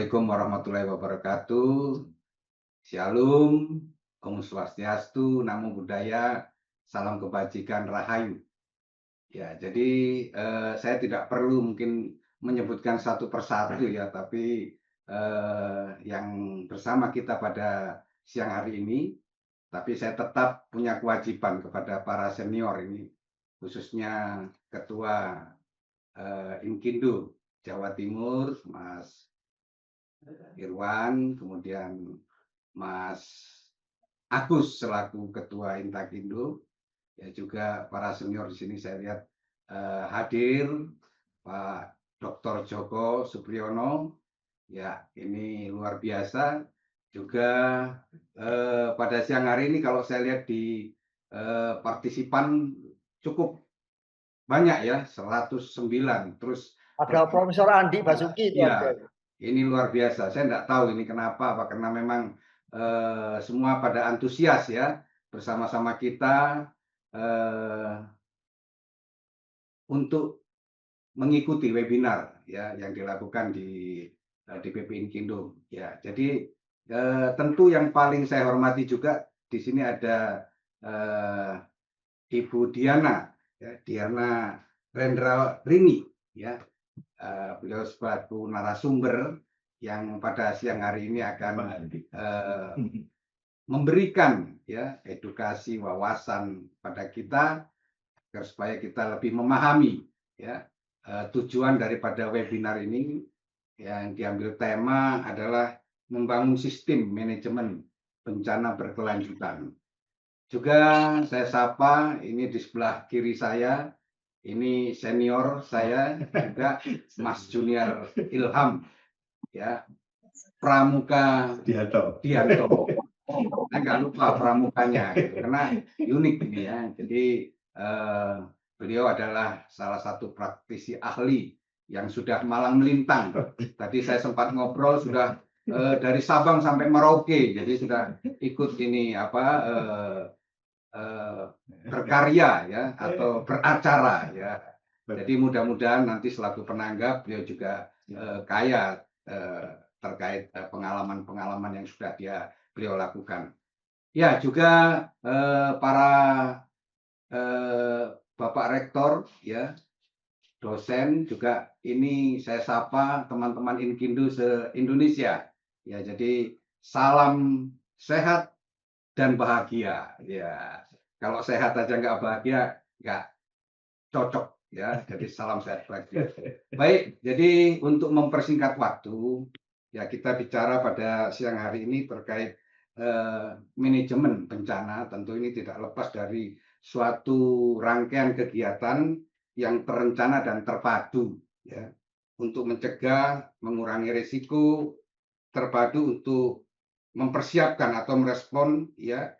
Assalamualaikum warahmatullahi wabarakatuh. Shalom, Om Swastiastu, Namo Buddhaya, salam kebajikan, Rahayu. Ya, jadi saya tidak perlu mungkin menyebutkan satu persatu ya, tapi yang bersama kita pada siang hari ini, tapi saya tetap punya kewajiban kepada para senior ini, khususnya Ketua Inkindo Jawa Timur, Mas Irwan, kemudian Mas Agus selaku Ketua Intakindo, ya juga para senior di sini saya lihat hadir, Pak Dr. Joko Supriyono, ya ini luar biasa. Juga pada siang hari ini kalau saya lihat di partisipan cukup banyak ya, 109. Terus ada Profesor Andi Basuki itu ya, ada. ini luar biasa. Saya nggak tahu ini kenapa, apa karena memang semua pada antusias ya bersama-sama kita untuk mengikuti webinar ya yang dilakukan di DPP Inkindo. Ya, jadi tentu yang paling saya hormati juga di sini ada Ibu Diana, ya, Diana Rendra Rini, ya. Beliau sebagai narasumber yang pada siang hari ini akan memberikan ya edukasi wawasan pada kita agar supaya kita lebih memahami ya tujuan daripada webinar ini. Yang diambil tema adalah membangun sistem manajemen bencana berkelanjutan. Juga saya sapa ini di sebelah kiri saya, ini senior saya juga Mas Junior Ilham ya, Pramuka Dianto. Saya nggak lupa pramukanya gitu, karena unik ini ya. Jadi beliau adalah salah satu praktisi ahli yang sudah malang melintang. Tadi saya sempat ngobrol sudah dari Sabang sampai Merauke, jadi sudah ikut ini apa berkarya ya atau beracara ya. Jadi mudah-mudahan nanti selaku penanggap beliau juga kaya terkait pengalaman-pengalaman yang sudah beliau lakukan. Ya, juga para Bapak Rektor ya, dosen juga ini saya sapa teman-teman Inkindo se-Indonesia. Ya, jadi salam sehat dan bahagia. Ya, kalau sehat aja nggak bahagia, nggak cocok ya. Jadi salam sehat bahagia. Baik, jadi untuk mempersingkat waktu, ya kita bicara pada siang hari ini terkait manajemen bencana. Tentu ini tidak lepas dari suatu rangkaian kegiatan yang terencana dan terpadu ya untuk mencegah, mengurangi risiko, terpadu untuk mempersiapkan atau merespon ya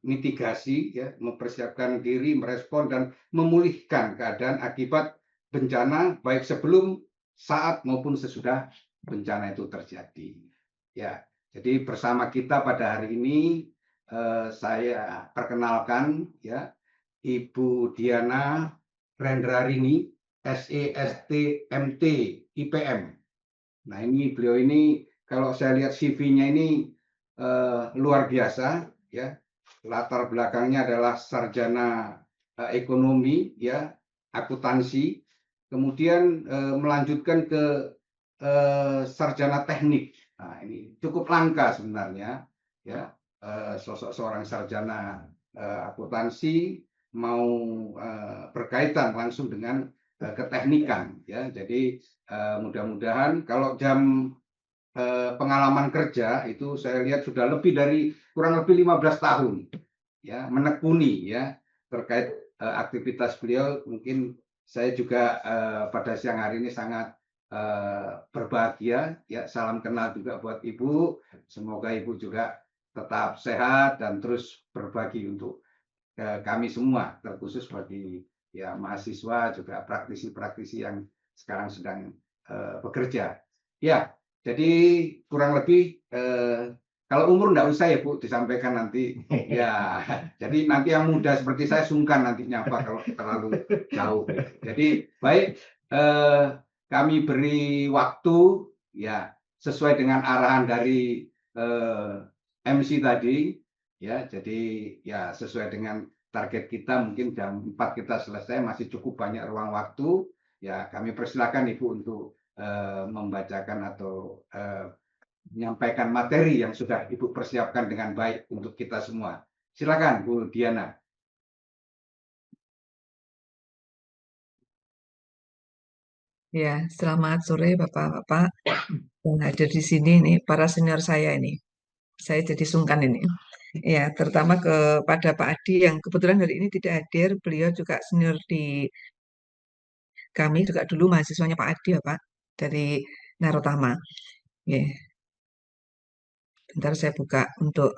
mitigasi ya, mempersiapkan diri, merespon dan memulihkan keadaan akibat bencana baik sebelum, saat maupun sesudah bencana itu terjadi. Ya, jadi bersama kita pada hari ini saya perkenalkan ya Ibu Diana Rendrarini, SEST MT IPM. Nah, ini beliau ini kalau saya lihat CV-nya ini luar biasa ya. Latar belakangnya adalah sarjana ekonomi ya, akuntansi, kemudian melanjutkan ke sarjana teknik. Nah, ini cukup langka sebenarnya ya, sosok seorang sarjana akuntansi mau berkaitan langsung dengan keteknikan ya. Jadi mudah-mudahan kalau jam pengalaman kerja itu saya lihat sudah lebih dari kurang lebih 15 tahun ya menekuni ya terkait aktivitas beliau. Mungkin saya juga pada siang hari ini sangat berbahagia ya. Salam kenal juga buat Ibu, semoga Ibu juga tetap sehat dan terus berbagi untuk kami semua, terkhusus bagi ya mahasiswa juga praktisi-praktisi yang sekarang sedang bekerja ya. Jadi kurang lebih kalau umur enggak usah ya Bu disampaikan nanti ya. Jadi nanti yang muda seperti saya sungkan nanti nyapa kalau terlalu jauh. Jadi baik, kami beri waktu ya sesuai dengan arahan dari MC tadi, ya. Jadi ya sesuai dengan target kita, mungkin jam 4 kita selesai, masih cukup banyak ruang waktu. Ya, kami persilakan Ibu untuk membacakan atau menyampaikan materi yang sudah Ibu persiapkan dengan baik untuk kita semua. Silakan Bu Diana. Ya, selamat sore Bapak-Bapak yang hadir di sini nih, para senior saya ini. Saya jadi sungkan ini. Ya, terutama kepada Pak Adi yang kebetulan hari ini tidak hadir. Beliau juga senior di kami, juga dulu mahasiswanya Pak Adi ya Pak, dari Narotama. Ya, bentar saya buka untuk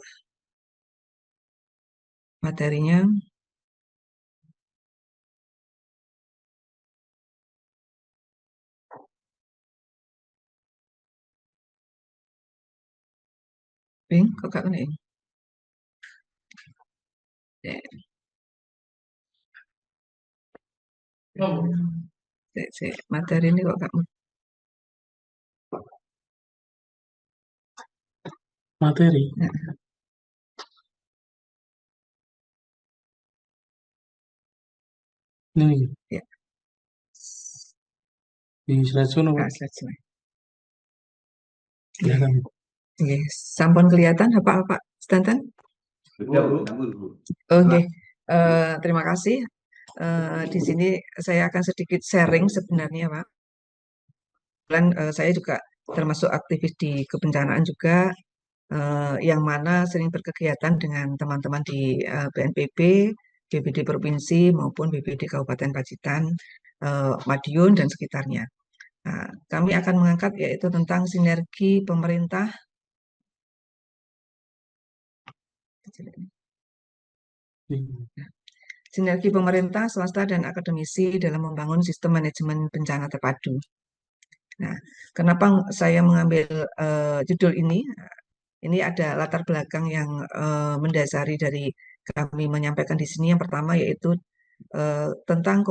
materinya. Bing, kok gak kena ya? Ya. Materi ini kok gak materi. Nah, Ini ya. di slide show nomor. Nah, selesai. Silakan. Oke, sampun kelihatan Pak Stanton? Sudah, Bu. Oke, terima kasih. Di sini saya akan sedikit sharing sebenarnya, Pak. Dan saya juga termasuk aktivis di kebencanaan juga, yang mana sering berkegiatan dengan teman-teman di BNPB, BPD Provinsi maupun BPD Kabupaten Pacitan, Madiun dan sekitarnya. Nah, kami akan mengangkat yaitu tentang sinergi pemerintah. Sinergi pemerintah, swasta, dan akademisi dalam membangun sistem manajemen bencana terpadu. Nah, kenapa saya mengambil judul ini? Ini ada latar belakang yang mendasari dari kami menyampaikan di sini. Yang pertama yaitu tentang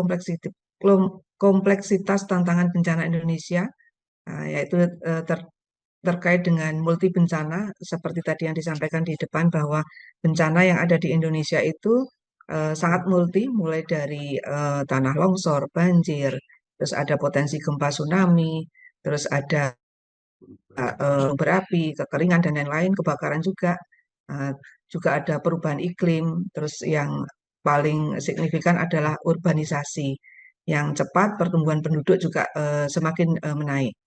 kompleksitas tantangan bencana Indonesia, yaitu terkait dengan multi bencana, seperti tadi yang disampaikan di depan bahwa bencana yang ada di Indonesia itu sangat multi, mulai dari tanah longsor, banjir, terus ada potensi gempa tsunami, terus ada berapi, kekeringan dan lain-lain, kebakaran juga, juga ada perubahan iklim, terus yang paling signifikan adalah urbanisasi yang cepat, pertumbuhan penduduk juga semakin menaik.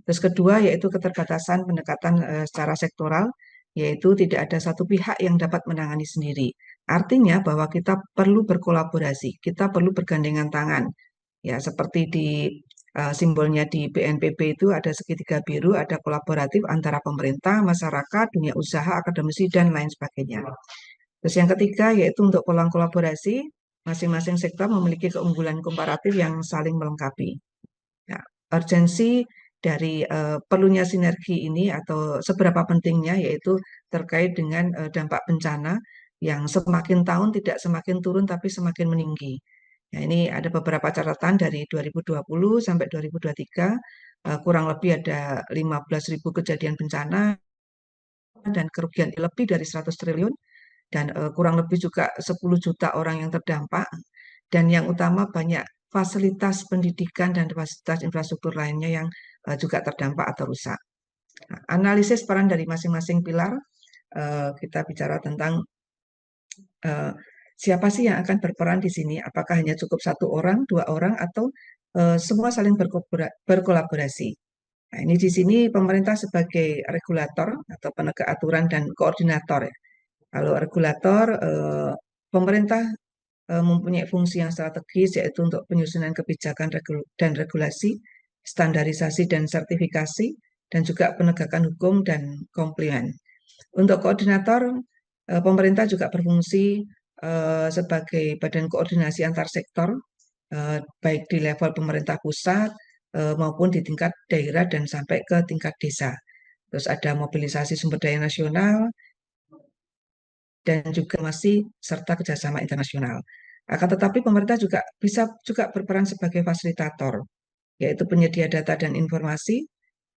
Terus kedua yaitu keterbatasan pendekatan secara sektoral, yaitu tidak ada satu pihak yang dapat menangani sendiri. Artinya bahwa kita perlu berkolaborasi, kita perlu bergandengan tangan. Ya, seperti di simbolnya di BNPB itu ada segitiga biru, ada kolaboratif antara pemerintah, masyarakat, dunia usaha, akademisi, dan lain sebagainya. Terus yang ketiga yaitu untuk kolaborasi, masing-masing sektor memiliki keunggulan komparatif yang saling melengkapi. Nah, urgensi dari perlunya sinergi ini atau seberapa pentingnya yaitu terkait dengan dampak bencana yang semakin tahun tidak semakin turun tapi semakin meninggi. Nah, ini ada beberapa catatan dari 2020 sampai 2023, kurang lebih ada 15.000 kejadian bencana dan kerugian lebih dari 100 triliun dan kurang lebih juga 10 juta orang yang terdampak, dan yang utama banyak fasilitas pendidikan dan fasilitas infrastruktur lainnya yang juga terdampak atau rusak. Nah, analisis peran dari masing-masing pilar, kita bicara tentang siapa sih yang akan berperan di sini? Apakah hanya cukup satu orang, dua orang, atau semua saling berkolaborasi? Nah, ini di sini pemerintah sebagai regulator atau penegak aturan dan koordinator. Kalau regulator, pemerintah mempunyai fungsi yang strategis yaitu untuk penyusunan kebijakan dan regulasi, standarisasi dan sertifikasi, dan juga penegakan hukum dan komplimen. Untuk koordinator, pemerintah juga berfungsi sebagai badan koordinasi antar sektor, baik di level pemerintah pusat maupun di tingkat daerah dan sampai ke tingkat desa. Terus ada mobilisasi sumber daya nasional dan juga masih serta kerjasama internasional. Akan tetapi pemerintah juga bisa juga berperan sebagai fasilitator, yaitu penyedia data dan informasi,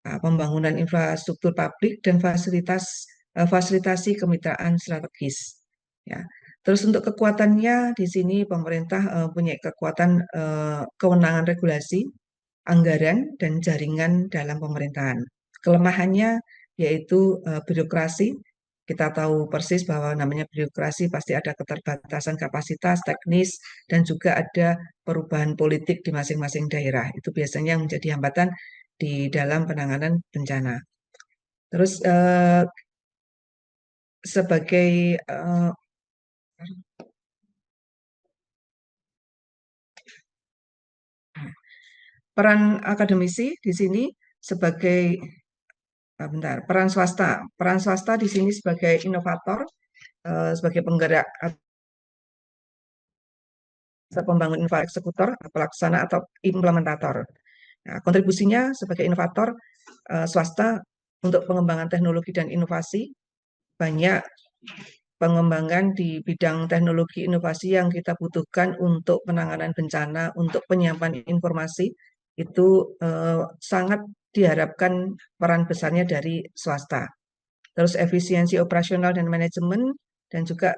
pembangunan infrastruktur publik dan fasilitasi kemitraan strategis. Ya. Terus untuk kekuatannya di sini pemerintah punya kekuatan kewenangan regulasi, anggaran, dan jaringan dalam pemerintahan. Kelemahannya yaitu birokrasi. Kita tahu persis bahwa namanya birokrasi pasti ada keterbatasan kapasitas teknis dan juga ada perubahan politik di masing-masing daerah. Itu biasanya yang menjadi hambatan di dalam penanganan bencana. Terus sebagai peran akademisi di sini sebagai peran swasta. Peran swasta di sini sebagai inovator, sebagai penggerak pembangun eksekutor, pelaksana atau implementator. Nah, kontribusinya sebagai inovator swasta untuk pengembangan teknologi dan inovasi, banyak pengembangan di bidang teknologi inovasi yang kita butuhkan untuk penanganan bencana, untuk penyiapan informasi, itu sangat diharapkan peran besarnya dari swasta. Terus efisiensi operasional dan manajemen, dan juga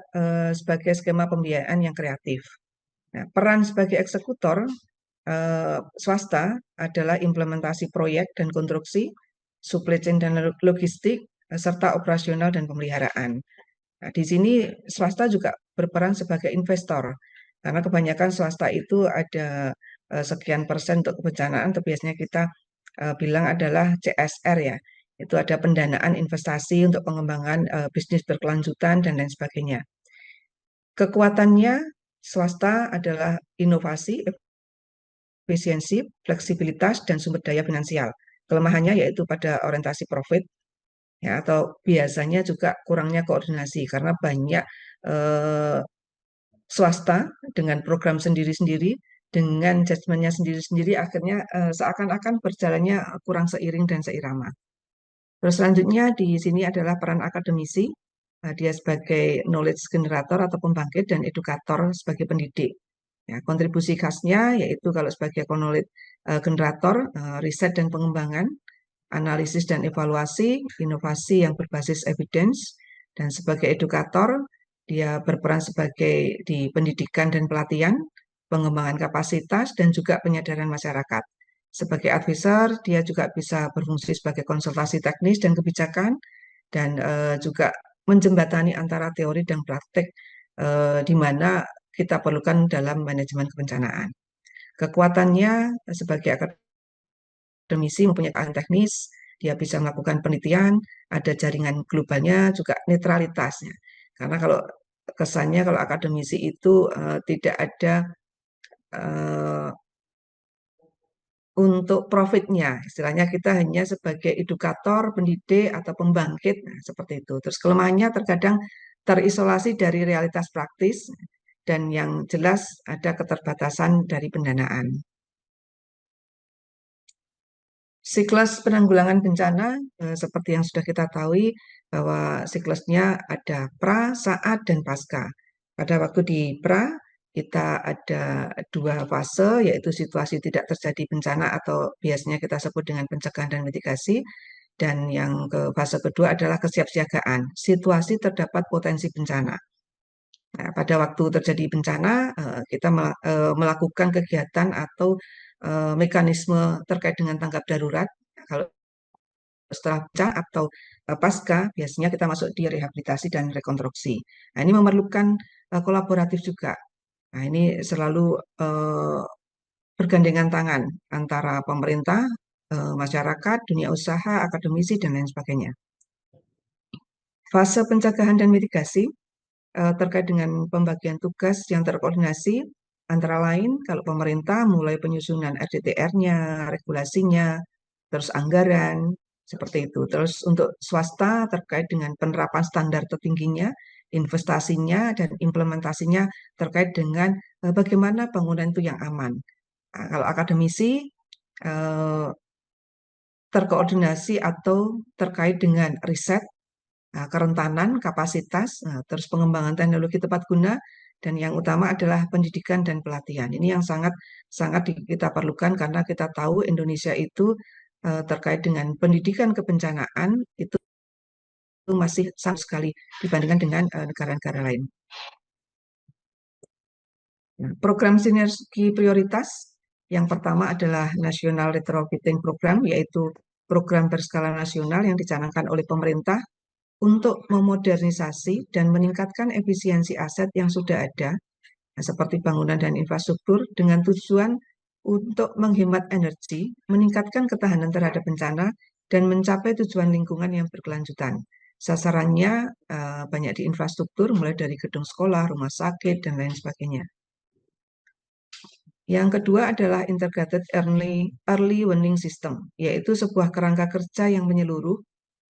sebagai skema pembiayaan yang kreatif. Nah, peran sebagai eksekutor swasta adalah implementasi proyek dan konstruksi, supply chain dan logistik, serta operasional dan pemeliharaan. Nah, di sini swasta juga berperan sebagai investor, karena kebanyakan swasta itu ada sekian persen untuk kebencanaan, atau biasanya kita bilang adalah CSR ya, itu ada pendanaan investasi untuk pengembangan bisnis berkelanjutan dan lain sebagainya. Kekuatannya swasta adalah inovasi, efisiensi, fleksibilitas, dan sumber daya finansial. Kelemahannya yaitu pada orientasi profit, ya, atau biasanya juga kurangnya koordinasi karena banyak swasta dengan program sendiri-sendiri, dengan judgementnya sendiri-sendiri, akhirnya seakan-akan berjalannya kurang seiring dan seirama. Terus selanjutnya di sini adalah peran akademisi, dia sebagai knowledge generator atau pembangkit dan edukator sebagai pendidik. Ya, kontribusi khasnya yaitu kalau sebagai knowledge generator, riset dan pengembangan, analisis dan evaluasi, inovasi yang berbasis evidence, dan sebagai edukator, dia berperan sebagai di pendidikan dan pelatihan, pengembangan kapasitas, dan juga penyadaran masyarakat. Sebagai advisor, dia juga bisa berfungsi sebagai konsultasi teknis dan kebijakan, dan juga menjembatani antara teori dan praktek di mana kita perlukan dalam manajemen kebencanaan. Kekuatannya sebagai akademisi mempunyai keahlian teknis, dia bisa melakukan penelitian, ada jaringan globalnya, juga netralitasnya. Karena kalau kesannya kalau akademisi itu tidak ada untuk profitnya, istilahnya kita hanya sebagai edukator, pendidik, atau pembangkit, nah, seperti itu. Terus kelemahannya terkadang terisolasi dari realitas praktis, dan yang jelas ada keterbatasan dari pendanaan. Siklus penanggulangan bencana, seperti yang sudah kita tahu, bahwa siklusnya ada pra, saat, dan pasca. Pada waktu di pra, kita ada 2 fase, yaitu situasi tidak terjadi bencana atau biasanya kita sebut dengan pencegahan dan mitigasi. Dan yang ke fase kedua adalah kesiapsiagaan, situasi terdapat potensi bencana. Nah, pada waktu terjadi bencana, kita melakukan kegiatan atau mekanisme terkait dengan tanggap darurat. Kalau setelah bencana atau pasca, biasanya kita masuk di rehabilitasi dan rekonstruksi. Nah, ini memerlukan kolaboratif juga. Nah, ini selalu bergandengan tangan antara pemerintah, masyarakat, dunia usaha, akademisi, dan lain sebagainya. Fase pencegahan dan mitigasi terkait dengan pembagian tugas yang terkoordinasi, antara lain kalau pemerintah mulai penyusunan RDTR-nya, regulasinya, terus anggaran, seperti itu. Terus untuk swasta terkait dengan penerapan standar tertingginya, investasinya, dan implementasinya terkait dengan bagaimana bangunan itu yang aman. Nah, kalau akademisi terkoordinasi atau terkait dengan riset, kerentanan, kapasitas, terus pengembangan teknologi tepat guna, dan yang utama adalah pendidikan dan pelatihan. Ini yang sangat kita perlukan karena kita tahu Indonesia itu terkait dengan pendidikan kebencanaan itu masih sama sekali dibandingkan dengan negara-negara lain. Program sinergi prioritas yang pertama adalah National Retrofitting Program, yaitu program berskala nasional yang dicanangkan oleh pemerintah untuk memodernisasi dan meningkatkan efisiensi aset yang sudah ada, seperti bangunan dan infrastruktur, dengan tujuan untuk menghemat energi, meningkatkan ketahanan terhadap bencana, dan mencapai tujuan lingkungan yang berkelanjutan. Sasarannya banyak di infrastruktur, mulai dari gedung sekolah, rumah sakit, dan lain sebagainya. Yang kedua adalah Integrated Early Warning System, yaitu sebuah kerangka kerja yang menyeluruh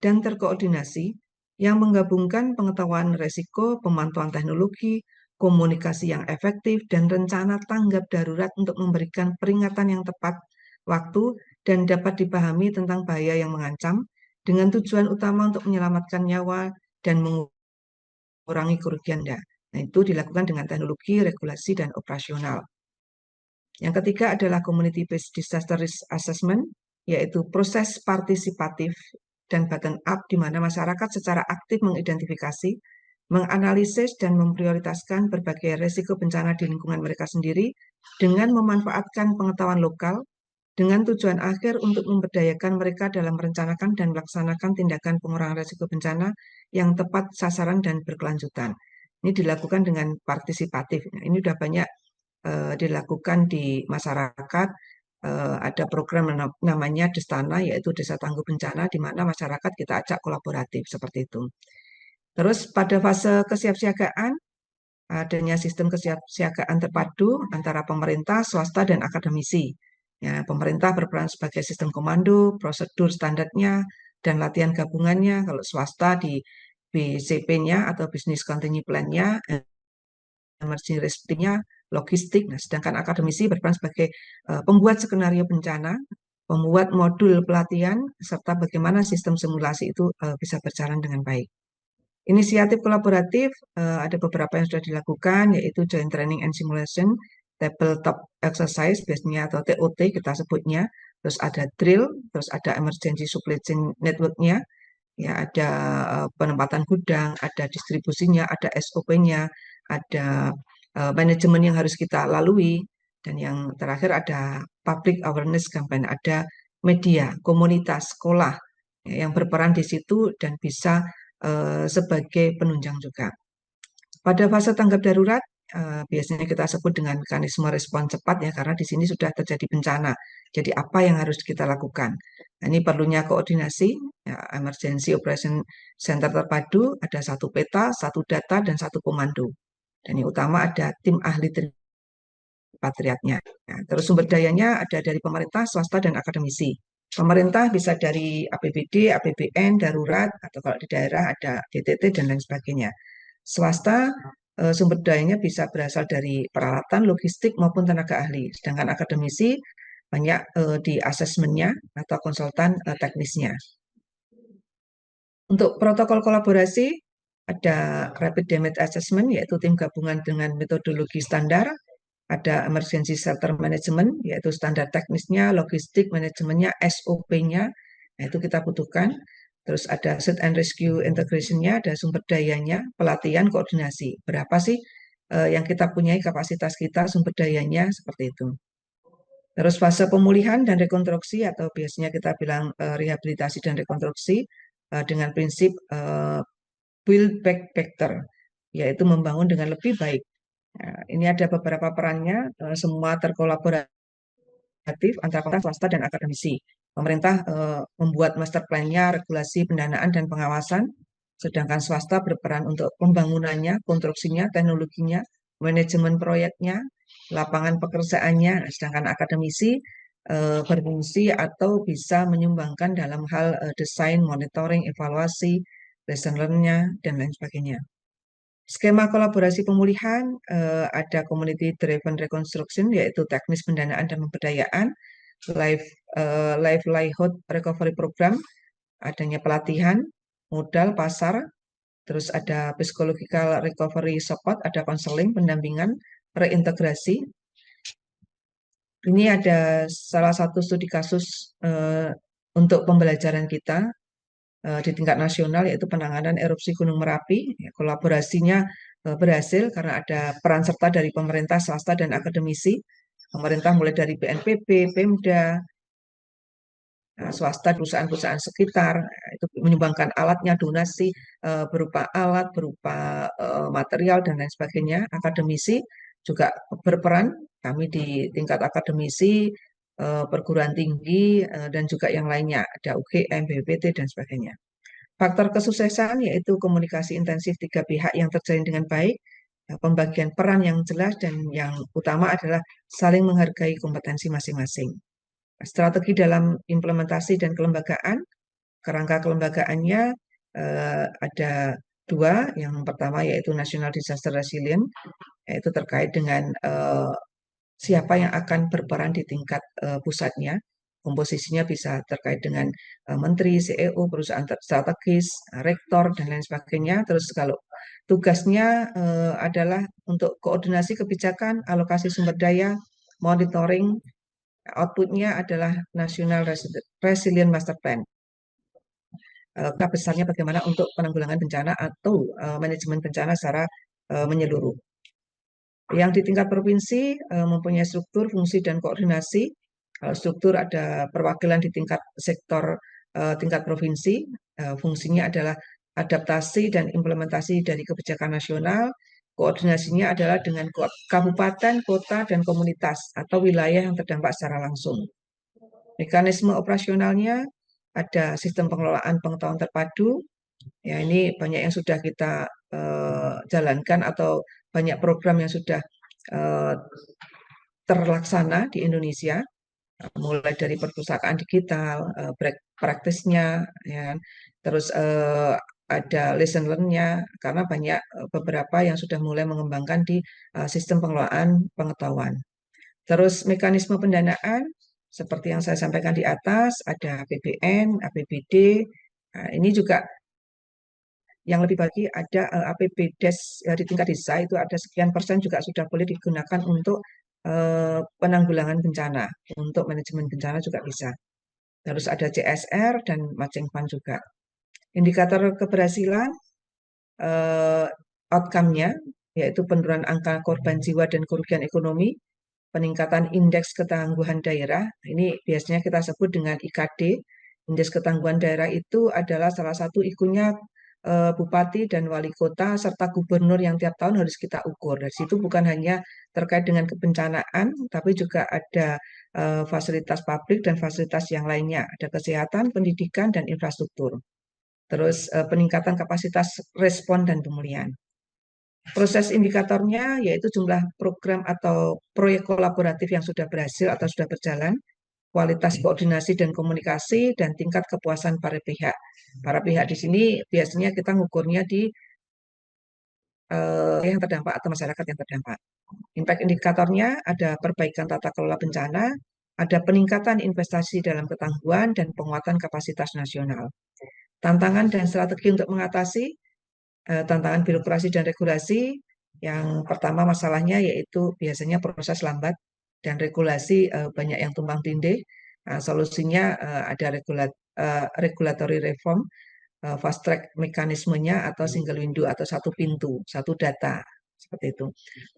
dan terkoordinasi yang menggabungkan pengetahuan risiko, pemantauan teknologi, komunikasi yang efektif, dan rencana tanggap darurat untuk memberikan peringatan yang tepat waktu dan dapat dipahami tentang bahaya yang mengancam, dengan tujuan utama untuk menyelamatkan nyawa dan mengurangi kerugian. Nah, itu dilakukan dengan teknologi, regulasi, dan operasional. Yang ketiga adalah Community-Based Disaster Risk Assessment, yaitu proses partisipatif dan bottom-up di mana masyarakat secara aktif mengidentifikasi, menganalisis, dan memprioritaskan berbagai risiko bencana di lingkungan mereka sendiri dengan memanfaatkan pengetahuan lokal dengan tujuan akhir untuk memberdayakan mereka dalam merencanakan dan melaksanakan tindakan pengurangan risiko bencana yang tepat sasaran dan berkelanjutan. Ini dilakukan dengan partisipatif. Nah, ini sudah banyak dilakukan di masyarakat. Ada program namanya Destana, yaitu Desa Tangguh Bencana, di mana masyarakat kita ajak kolaboratif seperti itu. Terus pada fase kesiapsiagaan, adanya sistem kesiapsiagaan terpadu antara pemerintah, swasta, dan akademisi. Ya, pemerintah berperan sebagai sistem komando, prosedur standarnya, dan latihan gabungannya. Kalau swasta di BCP-nya atau Business Continuity Plan-nya, emergency response-nya, logistik. Nah, sedangkan akademisi berperan sebagai pembuat skenario bencana, pembuat modul pelatihan, serta bagaimana sistem simulasi itu bisa berjalan dengan baik. Inisiatif kolaboratif ada beberapa yang sudah dilakukan, yaitu Joint Training and Simulation, Tabletop Exercise biasanya atau TOT kita sebutnya, terus ada drill, terus ada Emergency Supply Chain Network-nya, ya ada penempatan gudang, ada distribusinya, ada SOP-nya, ada manajemen yang harus kita lalui, dan yang terakhir ada public awareness campaign, ada media, komunitas, sekolah yang berperan di situ dan bisa sebagai penunjang juga. Pada fase tanggap darurat, biasanya kita sebut dengan mekanisme respon cepat ya, karena di sini sudah terjadi bencana. Jadi apa yang harus kita lakukan? Nah, ini perlunya koordinasi, ya, Emergency Operation Center terpadu, ada satu peta, satu data, dan satu komando. Dan yang utama ada tim ahli repatriatnya. Nah, terus sumber dayanya ada dari pemerintah, swasta, dan akademisi. Pemerintah bisa dari APBD, APBN, darurat, atau kalau di daerah ada DTT, dan lain sebagainya. Swasta, sumber dayanya bisa berasal dari peralatan, logistik, maupun tenaga ahli. Sedangkan akademisi banyak di asesmennya atau konsultan teknisnya. Untuk protokol kolaborasi, ada Rapid Damage Assessment, yaitu tim gabungan dengan metodologi standar. Ada Emergency Shelter Management, yaitu standar teknisnya, logistik, manajemennya, SOP-nya. Nah, itu kita butuhkan. Terus ada Search and Rescue Integration-nya, ada sumber dayanya, pelatihan, koordinasi. Berapa sih yang kita punyai, kapasitas kita, sumber dayanya, seperti itu. Terus fase pemulihan dan rekonstruksi, atau biasanya kita bilang rehabilitasi dan rekonstruksi, dengan prinsip build back better, yaitu membangun dengan lebih baik. Nah, ini ada beberapa perannya, semua terkolaboratif antara pemerintah, swasta, dan akademisi. Pemerintah membuat master plan-nya, regulasi, pendanaan, dan pengawasan, sedangkan swasta berperan untuk pembangunannya, konstruksinya, teknologinya, manajemen proyeknya, lapangan pekerjaannya, sedangkan akademisi berfungsi atau bisa menyumbangkan dalam hal desain, monitoring, evaluasi, lesson learn-nya, dan lain sebagainya. Skema kolaborasi pemulihan, ada Community Driven Reconstruction, yaitu teknis pendanaan dan pemberdayaan, Livelihood Recovery Program, adanya pelatihan, modal, pasar, terus ada Psychological Recovery Support, ada konseling, pendampingan, reintegrasi. Ini ada salah satu studi kasus untuk pembelajaran kita di tingkat nasional, yaitu penanganan erupsi Gunung Merapi. Ya, kolaborasinya berhasil karena ada peran serta dari pemerintah, swasta, dan akademisi. Pemerintah mulai dari BNPB, Pemda, swasta, perusahaan-perusahaan sekitar, itu menyumbangkan alatnya, donasi berupa alat, berupa material, dan lain sebagainya. Akademisi juga berperan, kami di tingkat akademisi, perguruan tinggi, dan juga yang lainnya, ada UGM, BPPT, dan sebagainya. Faktor kesuksesan yaitu komunikasi intensif tiga pihak yang terjalin dengan baik, pembagian peran yang jelas, dan yang utama adalah saling menghargai kompetensi masing-masing. Strategi dalam implementasi dan kelembagaan, kerangka kelembagaannya ada dua. Yang pertama yaitu National Disaster Resilience, yaitu terkait dengan siapa yang akan berperan di tingkat pusatnya. Komposisinya bisa terkait dengan menteri, CEO, perusahaan strategis, rektor, dan lain sebagainya. Terus kalau tugasnya adalah untuk koordinasi kebijakan, alokasi sumber daya, monitoring. Outputnya adalah National Resilient Master Plan. Besarnya bagaimana untuk penanggulangan bencana atau manajemen bencana secara menyeluruh. Yang di tingkat provinsi mempunyai struktur, fungsi, dan koordinasi. Kalau struktur ada perwakilan di tingkat sektor tingkat provinsi, fungsinya adalah adaptasi dan implementasi dari kebijakan nasional. Koordinasinya adalah dengan kabupaten, kota, dan komunitas atau wilayah yang terdampak secara langsung. Mekanisme operasionalnya ada sistem pengelolaan pengetahuan terpadu. Ya, ini banyak yang sudah kita jalankan atau banyak program yang sudah terlaksana di Indonesia, mulai dari perpustakaan digital, practice-nya, ya, terus ada lesson learn-nya, karena banyak beberapa yang sudah mulai mengembangkan di sistem pengelolaan pengetahuan. Terus mekanisme pendanaan, seperti yang saya sampaikan di atas, ada APBN, APBD, nah, ini juga yang lebih bagi ada APBDes di tingkat desa, itu ada sekian persen juga sudah boleh digunakan untuk penanggulangan bencana, untuk manajemen bencana juga bisa. Terus ada CSR dan matching fund juga. Indikator keberhasilan, outcome-nya, yaitu penurunan angka korban jiwa dan kerugian ekonomi, peningkatan indeks ketangguhan daerah, ini biasanya kita sebut dengan IKD. Indeks ketangguhan daerah itu adalah salah satu ikunya bupati dan wali kota serta gubernur yang tiap tahun harus kita ukur. Dari situ bukan hanya terkait dengan kebencanaan, tapi juga ada fasilitas publik dan fasilitas yang lainnya. Ada kesehatan, pendidikan, dan infrastruktur. Terus peningkatan kapasitas respon dan pemulihan. Proses indikatornya yaitu jumlah program atau proyek kolaboratif yang sudah berhasil atau sudah berjalan, kualitas koordinasi dan komunikasi, dan tingkat kepuasan para pihak. Para pihak di sini biasanya kita ngukurnya di yang terdampak atau masyarakat yang terdampak. Impact indikatornya ada perbaikan tata kelola bencana, ada peningkatan investasi dalam ketangguhan, dan penguatan kapasitas nasional. Tantangan dan strategi untuk mengatasi tantangan birokrasi dan regulasi. Yang pertama masalahnya yaitu biasanya proses lambat dan regulasi banyak yang tumpang tindih. Solusinya ada regulatory reform, fast track mekanismenya atau single window atau satu pintu, satu data, seperti itu.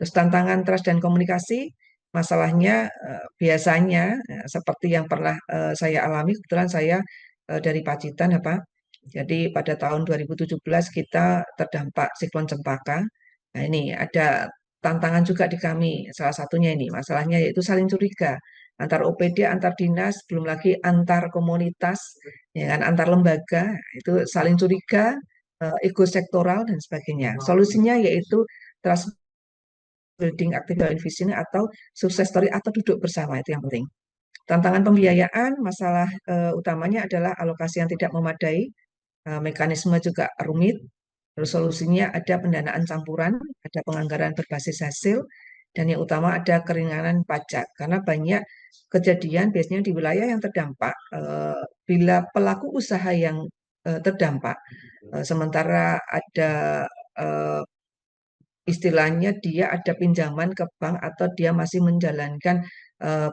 Terus tantangan trust dan komunikasi, masalahnya biasanya seperti yang pernah saya alami, kebetulan saya dari Pacitan, jadi pada tahun 2017 kita terdampak siklon Cempaka. Nah, ini ada tantangan juga di kami. Salah satunya ini masalahnya yaitu saling curiga antar OPD, antar dinas, belum lagi antar komunitas, ya kan, antar lembaga, itu saling curiga, ego sektoral dan sebagainya. Solusinya yaitu trust building activity vision atau success story atau duduk bersama, itu yang penting. Tantangan pembiayaan, masalah utamanya adalah alokasi yang tidak memadai, mekanisme juga rumit. Terus solusinya ada pendanaan campuran, ada penganggaran berbasis hasil, dan yang utama ada keringanan pajak. Karena banyak kejadian biasanya di wilayah yang terdampak, bila pelaku usaha yang terdampak, sementara ada istilahnya dia ada pinjaman ke bank atau dia masih menjalankan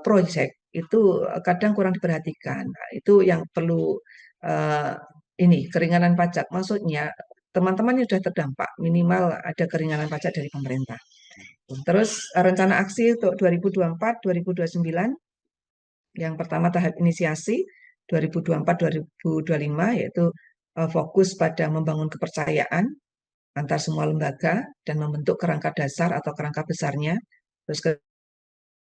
proyek, itu kadang kurang diperhatikan. Nah, itu yang perlu ini keringanan pajak. Maksudnya teman-teman yang sudah terdampak minimal ada keringanan pajak dari pemerintah. Terus rencana aksi untuk 2024-2029 yang pertama tahap inisiasi 2024-2025 yaitu fokus pada membangun kepercayaan antar semua lembaga dan membentuk kerangka dasar atau kerangka besarnya. Terus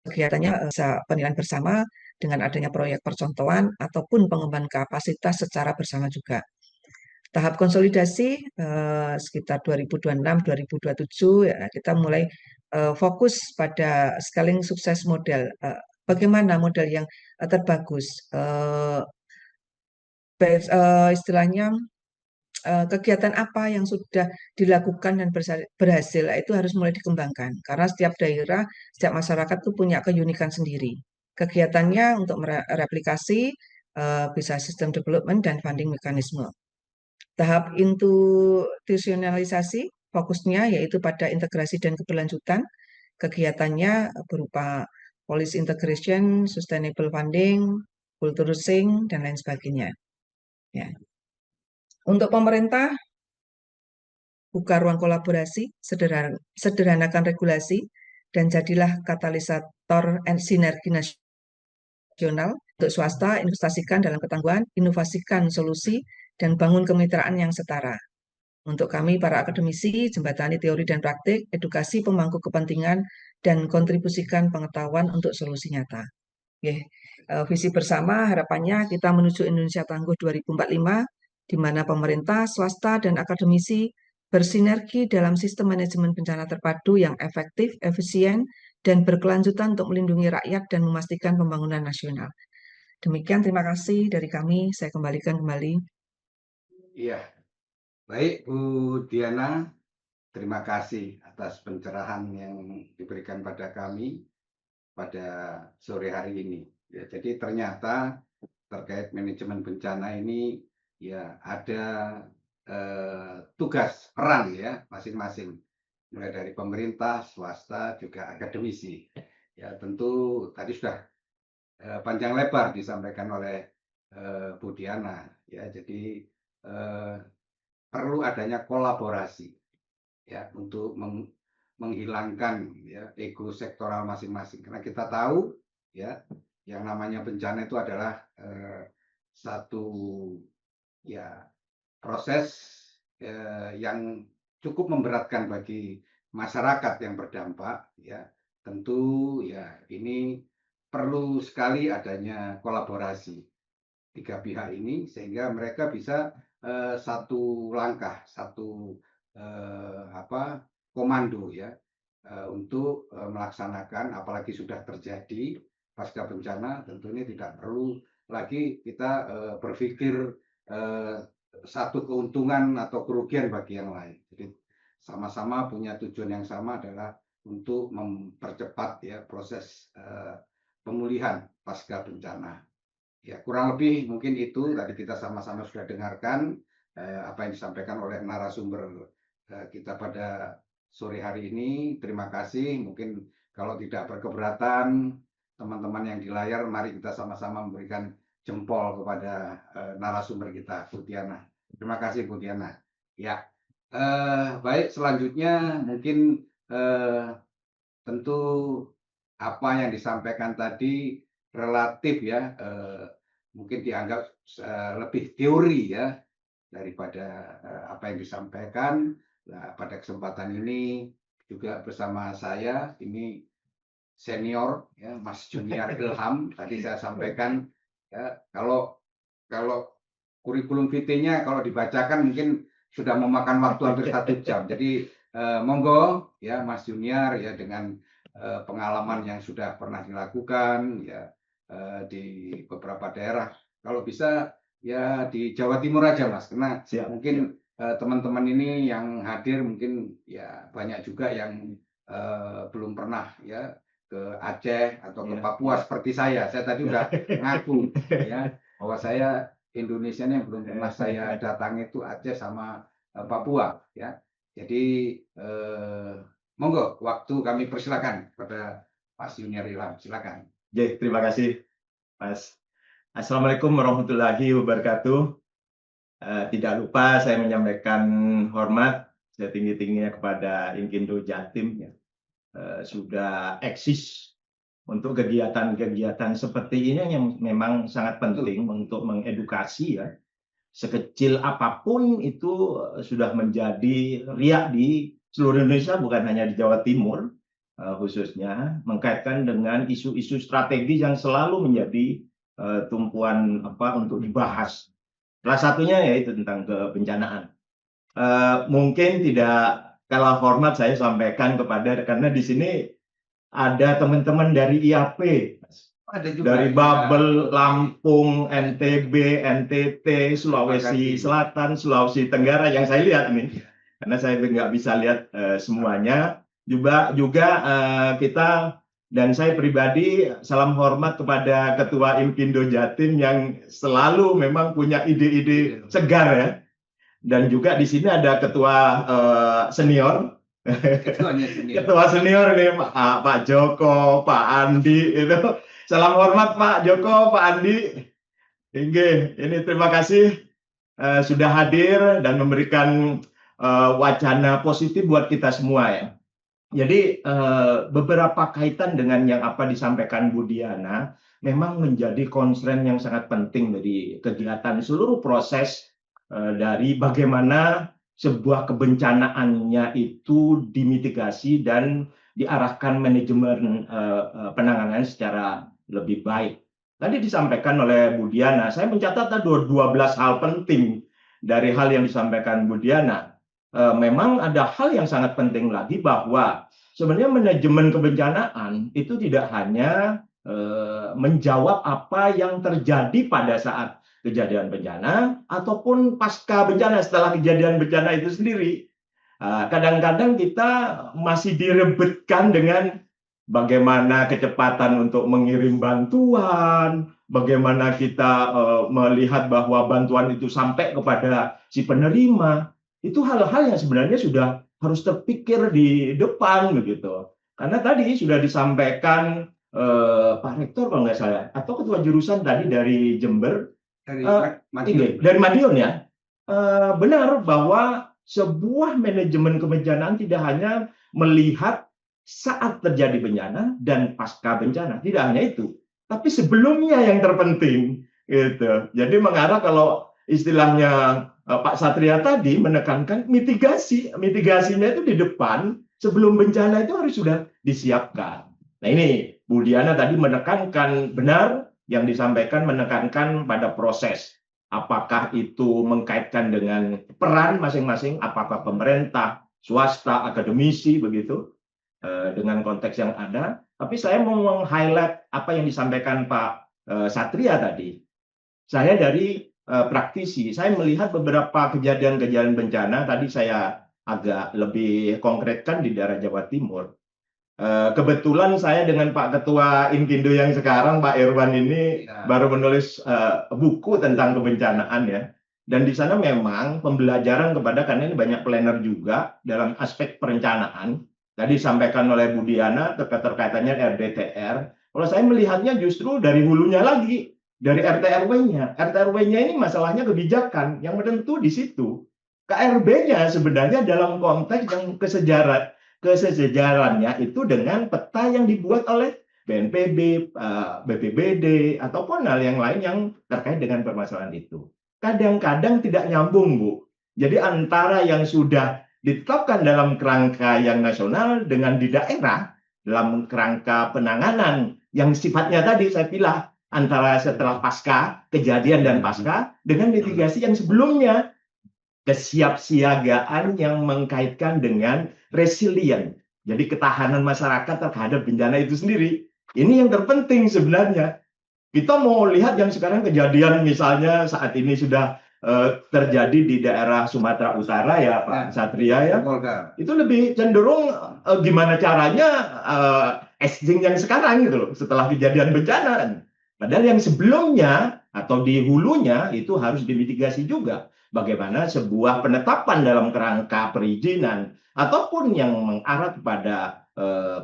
kegiatannya bisa penilaian bersama dengan adanya proyek percontohan ataupun pengembangan kapasitas secara bersama juga. Tahap konsolidasi sekitar 2026-2027 ya, kita mulai fokus pada scaling sukses model. Bagaimana model yang terbagus? Istilahnya kegiatan apa yang sudah dilakukan dan berhasil itu harus mulai dikembangkan karena setiap daerah, setiap masyarakat itu punya keunikan sendiri. Kegiatannya untuk mereplikasi bisa sistem development dan funding mekanisme. Tahap institusionalisasi fokusnya yaitu pada integrasi dan keberlanjutan. Kegiatannya berupa policy integration, sustainable funding, culturing, dan lain sebagainya. Ya. Untuk pemerintah, buka ruang kolaborasi, sederhanakan regulasi, dan jadilah katalisator sinergi nasional. Untuk swasta, investasikan dalam ketangguhan, inovasikan solusi, dan bangun kemitraan yang setara. Untuk kami, para akademisi, jembatani teori dan praktik, edukasi pemangku kepentingan, dan kontribusikan pengetahuan untuk solusi nyata. Visi bersama harapannya kita menuju Indonesia Tangguh 2045, di mana pemerintah, swasta, dan akademisi bersinergi dalam sistem manajemen bencana terpadu yang efektif, efisien, dan berkelanjutan untuk melindungi rakyat dan memastikan pembangunan nasional. Demikian, terima kasih dari kami. Saya kembalikan kembali. Iya, baik Bu Diana, terima kasih atas pencerahan yang diberikan pada kami pada sore hari ini. Ya, jadi ternyata terkait manajemen bencana ini ya ada tugas peran ya masing-masing, mulai dari pemerintah, swasta, juga akademisi. Ya tentu tadi sudah panjang lebar disampaikan oleh Bu Diana. Ya jadi perlu adanya kolaborasi ya untuk menghilangkan ya ego sektoral masing-masing. Karena kita tahu ya yang namanya bencana itu adalah satu ya proses yang cukup memberatkan bagi masyarakat yang berdampak ya. Tentu ya ini perlu sekali adanya kolaborasi tiga pihak ini sehingga mereka bisa satu langkah, satu komando ya untuk melaksanakan, apalagi sudah terjadi pasca bencana, tentu ini tidak perlu lagi kita berpikir satu keuntungan atau kerugian bagi yang lain. Jadi sama-sama punya tujuan yang sama adalah untuk mempercepat ya proses pemulihan pasca bencana. Ya kurang lebih mungkin itu tadi kita sama-sama sudah dengarkan apa yang disampaikan oleh narasumber kita pada sore hari ini. Terima kasih. Mungkin kalau tidak berkeberatan teman-teman yang di layar, mari kita sama-sama memberikan jempol kepada narasumber kita, Bu Diana. Terima kasih Bu Diana. Ya, baik selanjutnya mungkin tentu apa yang disampaikan tadi relatif ya, mungkin dianggap lebih teori ya daripada apa yang disampaikan. Nah, pada kesempatan ini juga bersama saya ini senior ya Mas Junior Ilham. Tadi saya sampaikan ya kalau kurikulum vitae-nya kalau dibacakan mungkin sudah memakan waktu hampir 1 jam. Jadi monggo ya Mas Junior ya dengan pengalaman yang sudah pernah dilakukan ya di beberapa daerah. Kalau bisa ya di Jawa Timur aja Mas, karena mungkin teman-teman ini yang hadir mungkin ya banyak juga yang belum pernah ya ke Aceh atau ke Papua seperti saya. Saya tadi udah ngaku ya bahwa saya Indonesia yang belum pernah saya datangi itu Aceh sama Papua ya. Jadi monggo waktu kami persilakan pada Pak Junior Ilham, silakan. Terima kasih Mas. Assalamualaikum warahmatullahi wabarakatuh. Tidak lupa saya menyampaikan hormat setinggi-tingginya kepada Inkindo Jatim ya. Sudah eksis untuk kegiatan-kegiatan seperti ini yang memang sangat penting untuk mengedukasi ya. Sekecil apapun itu sudah menjadi riak di seluruh Indonesia, bukan hanya di Jawa Timur khususnya, mengkaitkan dengan isu-isu strategis yang selalu menjadi tumpuan untuk dibahas. Salah satunya yaitu tentang kebencanaan. Mungkin tidak kalah hormat saya sampaikan kepada, karena di sini ada teman-teman dari IAP, Ada juga dari Babel, Lampung, NTB, NTT, Sulawesi Selatan, Sulawesi Tenggara yang saya lihat ini, karena saya nggak bisa lihat semuanya. Juga kita dan saya pribadi salam hormat kepada Ketua Inkindo Jatim yang selalu memang punya ide-ide segar ya. Dan juga di sini ada ketua senior. Ketua senior nih Pak Joko, Pak Andi itu. Salam hormat Pak Joko, Pak Andi. Ini terima kasih sudah hadir dan memberikan wacana positif buat kita semua ya. Jadi beberapa kaitan dengan yang apa disampaikan Bu Diana memang menjadi concern yang sangat penting dari kegiatan seluruh proses dari bagaimana sebuah kebencanaannya itu dimitigasi dan diarahkan manajemen penanganan secara lebih baik. Tadi disampaikan oleh Bu Diana, saya mencatat ada 12 hal penting dari hal yang disampaikan Bu Diana. Memang ada hal yang sangat penting lagi, bahwa sebenarnya manajemen kebencanaan itu tidak hanya menjawab apa yang terjadi pada saat kejadian bencana ataupun pasca bencana, setelah kejadian bencana itu sendiri. Kadang-kadang kita masih direbutkan dengan bagaimana kecepatan untuk mengirim bantuan, bagaimana kita melihat bahwa bantuan itu sampai kepada si penerima. Itu hal-hal yang sebenarnya sudah harus terpikir di depan begitu. Karena tadi sudah disampaikan Pak Rektor kalau nggak salah, atau ketua jurusan tadi dari Jember, dari Madiun ya, benar bahwa sebuah manajemen kebencanaan tidak hanya melihat saat terjadi bencana dan pasca bencana, tidak hanya itu, tapi sebelumnya yang terpenting gitu. Jadi mengarah, kalau istilahnya Pak Satria tadi menekankan mitigasinya itu di depan, sebelum bencana itu harus sudah disiapkan. Nah ini Bu Diana tadi menekankan, benar yang disampaikan, menekankan pada proses. Apakah itu mengkaitkan dengan peran masing-masing, apakah pemerintah, swasta, akademisi, begitu, dengan konteks yang ada. Tapi saya mau meng-highlight apa yang disampaikan Pak Satria tadi. Saya dari praktisi, saya melihat beberapa kejadian-kejadian bencana, tadi saya agak lebih konkretkan di daerah Jawa Timur. Kebetulan saya dengan Pak Ketua Inkindo yang sekarang, Pak Irwan ini baru menulis buku tentang kebencanaan ya. Dan di sana memang pembelajaran karena ini banyak planner juga dalam aspek perencanaan. Tadi disampaikan oleh Bu Diana terkaitannya RDTR. Kalau saya melihatnya justru dari hulunya lagi, dari RT RW-nya. RT RW-nya ini masalahnya kebijakan yang menentu di situ. KRB-nya sebenarnya dalam konteks yang kesejajarannya itu dengan peta yang dibuat oleh BNPB, BPBD, ataupun hal yang lain yang terkait dengan permasalahan itu. Kadang-kadang tidak nyambung, Bu. Jadi antara yang sudah ditetapkan dalam kerangka yang nasional dengan di daerah, dalam kerangka penanganan yang sifatnya tadi saya pilih antara setelah pasca, kejadian dan pasca, dengan mitigasi yang sebelumnya. Kesiapsiagaan yang mengkaitkan dengan resilient. Jadi ketahanan masyarakat terhadap bencana itu sendiri. Ini yang terpenting sebenarnya. Kita mau lihat yang sekarang kejadian misalnya saat ini sudah terjadi di daerah Sumatera Utara ya Pak Satria ya. Itu lebih cenderung gimana caranya exiting yang sekarang gitu loh, setelah kejadian bencana. Padahal yang sebelumnya atau di hulunya itu harus dimitigasi juga. Bagaimana sebuah penetapan dalam kerangka perizinan ataupun yang mengarah kepada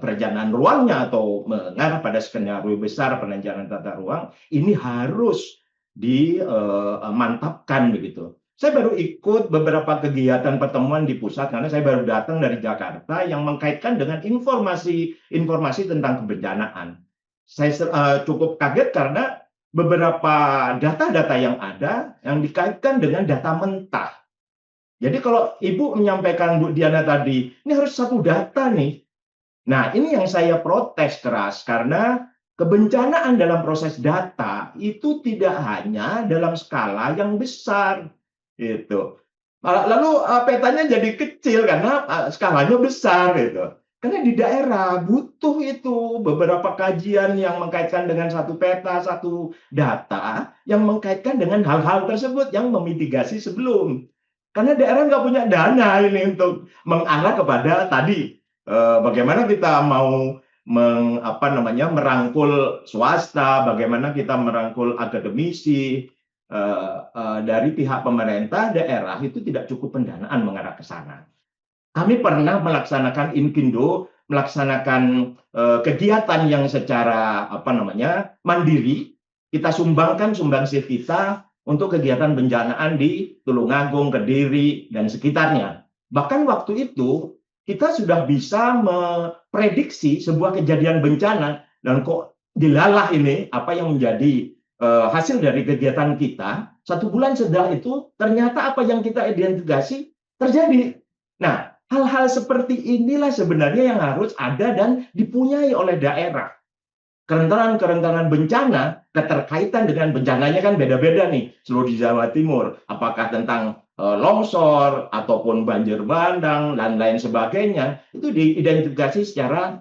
perencanaan ruangnya atau mengarah pada skenario besar perencanaan tata ruang ini harus dimantapkan begitu. Saya baru ikut beberapa kegiatan pertemuan di pusat karena saya baru datang dari Jakarta yang mengkaitkan dengan informasi tentang kebencanaan. Saya cukup kaget karena beberapa data-data yang ada yang dikaitkan dengan data mentah. Jadi kalau Ibu menyampaikan Bu Diana tadi, ini harus satu data nih. Nah, ini yang saya protes keras karena kebencanaan dalam proses data itu tidak hanya dalam skala yang besar. Gitu. Lalu petanya jadi kecil karena skalanya besar gitu. Karena di daerah butuh itu beberapa kajian yang mengkaitkan dengan satu peta, satu data yang mengkaitkan dengan hal-hal tersebut yang memitigasi sebelum. Karena daerah nggak punya dana ini untuk mengarah kepada tadi bagaimana kita mau merangkul swasta, bagaimana kita merangkul akademisi. Dari pihak pemerintah daerah itu tidak cukup pendanaan mengarah ke sana. Kami pernah melaksanakan Inkindo, melaksanakan kegiatan yang secara mandiri. Kita sumbangkan sumbangsih kita untuk kegiatan bencanaan di Tulungagung, Kediri, dan sekitarnya. Bahkan waktu itu kita sudah bisa memprediksi sebuah kejadian bencana dan kok dilalah ini apa yang menjadi hasil dari kegiatan kita. 1 bulan setelah itu ternyata apa yang kita identifikasi terjadi. Nah, hal-hal seperti inilah sebenarnya yang harus ada dan dipunyai oleh daerah. Kerentanan bencana, keterkaitan dengan bencananya kan beda-beda nih seluruh di Jawa Timur. Apakah tentang longsor ataupun banjir bandang dan lain sebagainya itu diidentifikasi secara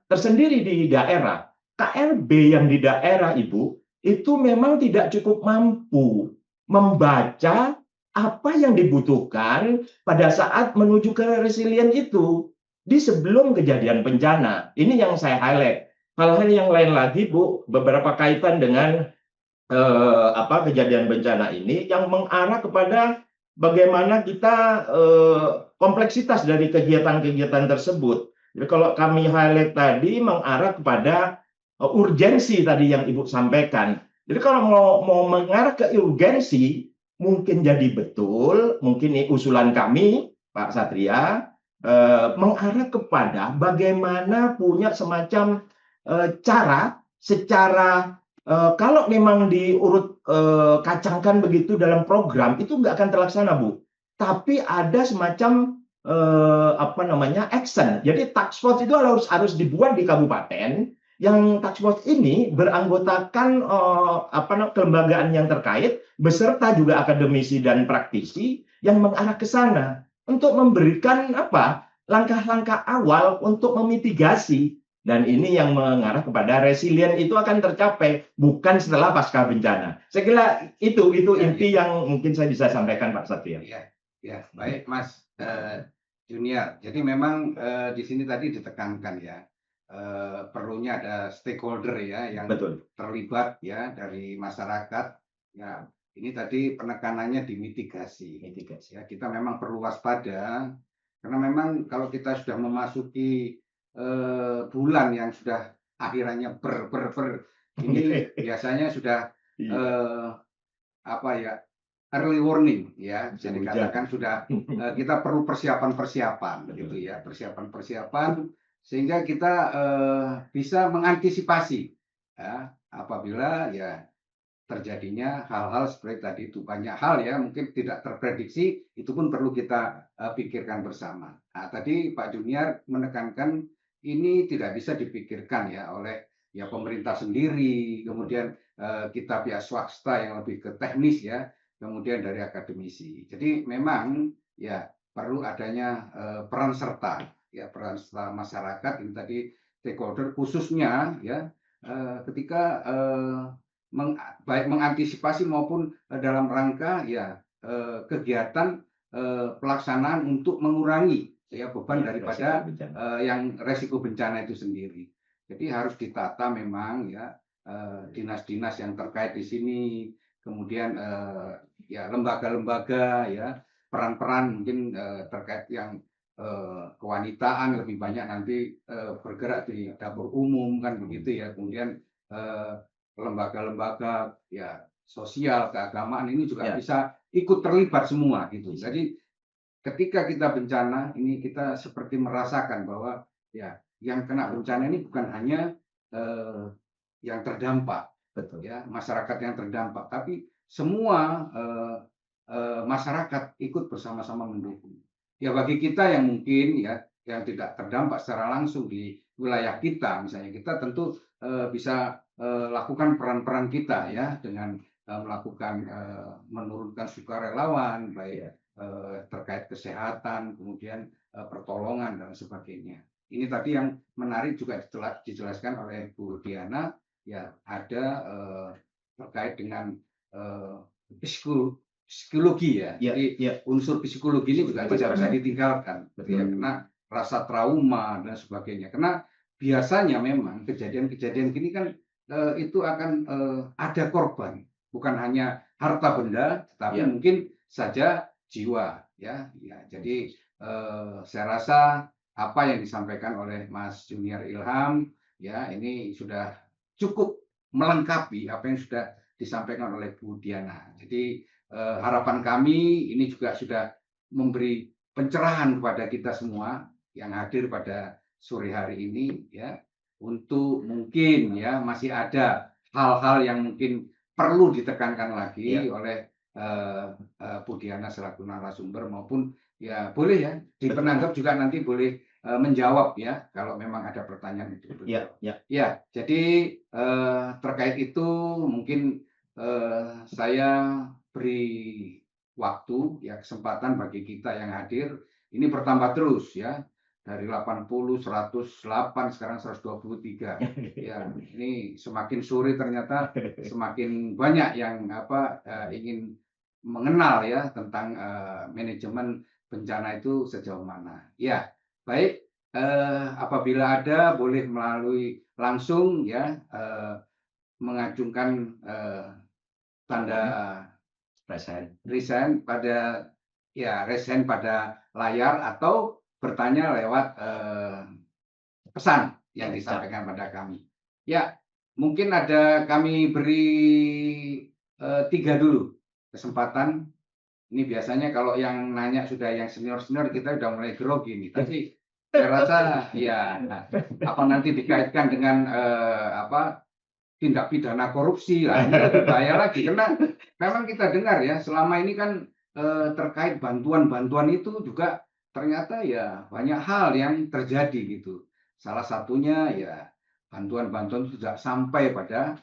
tersendiri di daerah. KLB yang di daerah Ibu itu memang tidak cukup mampu membaca apa yang dibutuhkan pada saat menuju ke resilient itu di sebelum kejadian bencana. Ini yang saya highlight. Hal-hal yang lain lagi Bu, beberapa kaitan dengan kejadian bencana ini yang mengarah kepada bagaimana kita kompleksitas dari kegiatan-kegiatan tersebut. Jadi kalau kami highlight tadi mengarah kepada urgensi tadi yang Ibu sampaikan. Jadi kalau mau mengarah ke urgensi, mungkin jadi betul, mungkin ini usulan kami, Pak Satria, mengarah kepada bagaimana punya semacam cara secara kalau memang diurut kacangkan begitu dalam program itu nggak akan terlaksana Bu. Tapi ada semacam action. Jadi task force itu harus dibuat di kabupaten. Yang task force ini beranggotakan kelembagaan yang terkait beserta juga akademisi dan praktisi yang mengarah ke sana untuk memberikan langkah-langkah awal untuk memitigasi. Dan ini yang mengarah kepada resilient itu akan tercapai bukan setelah pasca bencana. Saya kira itu inti yang mungkin saya bisa sampaikan Pak Satria. Ya, baik Mas Junior. Jadi memang di sini tadi ditekankan ya perlunya ada stakeholder ya yang terlibat ya dari masyarakat. Ya, ini tadi penekanannya di mitigasi. Ya, kita memang perlu waspada karena memang kalau kita sudah memasuki bulan yang sudah akhirannya ini biasanya sudah early warning ya, bisa dikatakan sudah kita perlu persiapan begitu ya, persiapan sehingga kita bisa mengantisipasi ya, apabila ya terjadinya hal-hal seperti tadi itu. Banyak hal ya mungkin tidak terprediksi, itu pun perlu kita pikirkan bersama. Nah, tadi Pak Junior menekankan ini tidak bisa dipikirkan ya oleh ya pemerintah sendiri, kemudian kita pihak swasta yang lebih ke teknis ya, kemudian dari akademisi. Jadi memang ya perlu adanya peran serta masyarakat ini tadi stakeholder khususnya ya ketika baik mengantisipasi maupun dalam rangka ya kegiatan pelaksanaan untuk mengurangi ya beban daripada yang resiko bencana itu sendiri. Jadi harus ditata memang ya dinas-dinas yang terkait di sini, kemudian ya lembaga-lembaga ya peran-peran mungkin terkait yang kewanitaan, lebih banyak nanti bergerak di dapur umum kan begitu ya. Kemudian lembaga-lembaga ya sosial, keagamaan ini juga Ya. bisa ikut terlibat semua gitu. Jadi ketika kita bencana ini kita seperti merasakan bahwa ya yang kena bencana ini bukan hanya yang terdampak, Betul. ya masyarakat yang terdampak, tapi semua masyarakat ikut bersama-sama mendukung. Ya bagi kita yang mungkin ya yang tidak terdampak secara langsung di wilayah kita, misalnya kita tentu bisa lakukan peran-peran kita ya dengan melakukan menurunkan sukarelawan baik terkait kesehatan, kemudian pertolongan dan sebagainya. Ini tadi yang menarik juga dijelaskan oleh Bu Diana, ya ada terkait dengan psikologi ya. Ya, Jadi ya. unsur psikologi ini juga tidak bisa ditinggalkan, Betul. ya, karena rasa trauma dan sebagainya. Karena biasanya memang kejadian-kejadian gini kan itu akan ada korban, bukan hanya harta benda, tetapi Ya. mungkin saja jiwa ya. Jadi saya rasa apa yang disampaikan oleh Mas Junior Ilham ya ini sudah cukup melengkapi apa yang sudah disampaikan oleh Bu Diana. Jadi harapan kami ini juga sudah memberi pencerahan kepada kita semua yang hadir pada sore hari ini ya, untuk mungkin ya masih ada hal-hal yang mungkin perlu ditekankan lagi oleh Bu Diana selaku narasumber, maupun ya boleh ya di penanggap juga nanti boleh menjawab ya kalau memang ada pertanyaan itu. Ya, jadi terkait itu mungkin saya beri waktu ya kesempatan bagi kita yang hadir ini bertambah terus ya, dari 80, 108 sekarang 123 ya. Ini semakin sore ternyata semakin banyak yang ingin mengenal ya tentang manajemen bencana itu sejauh mana ya. Baik, apabila ada boleh melalui langsung ya mengajukan tanda resign pada layar atau bertanya lewat pesan yang disampaikan pada kami. Ya, mungkin kami beri 3 dulu kesempatan. Ini biasanya kalau yang nanya sudah yang senior-senior kita udah mulai grogi nih. Tapi saya rasa ya apa nanti dikaitkan dengan tindak pidana korupsi lah, ini lebih bahaya lagi, karena memang kita dengar ya selama ini kan terkait bantuan-bantuan itu juga ternyata ya banyak hal yang terjadi gitu. Salah satunya ya bantuan-bantuan itu tidak sampai pada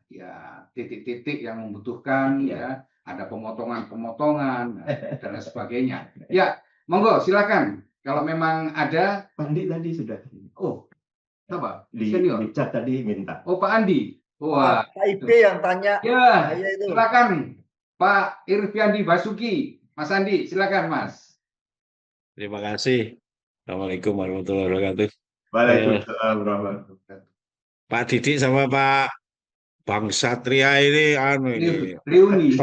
ya titik-titik yang membutuhkan ya, ada pemotongan-pemotongan dan lain sebagainya. Ya, monggo silakan kalau memang ada. Pak Andi tadi sudah. Oh, apa? Di chat tadi minta. Oh, Pak Andi. Wah, Pak IB yang tanya. ya, saya itu. silakan Pak Irviandi Basuki. Mas Andi, silakan Mas. Terima kasih. Assalamualaikum warahmatullahi wabarakatuh. Waalaikumsalam warahmatullahi wabarakatuh. Pak Didik sama Pak Bang Satria ini Reuni.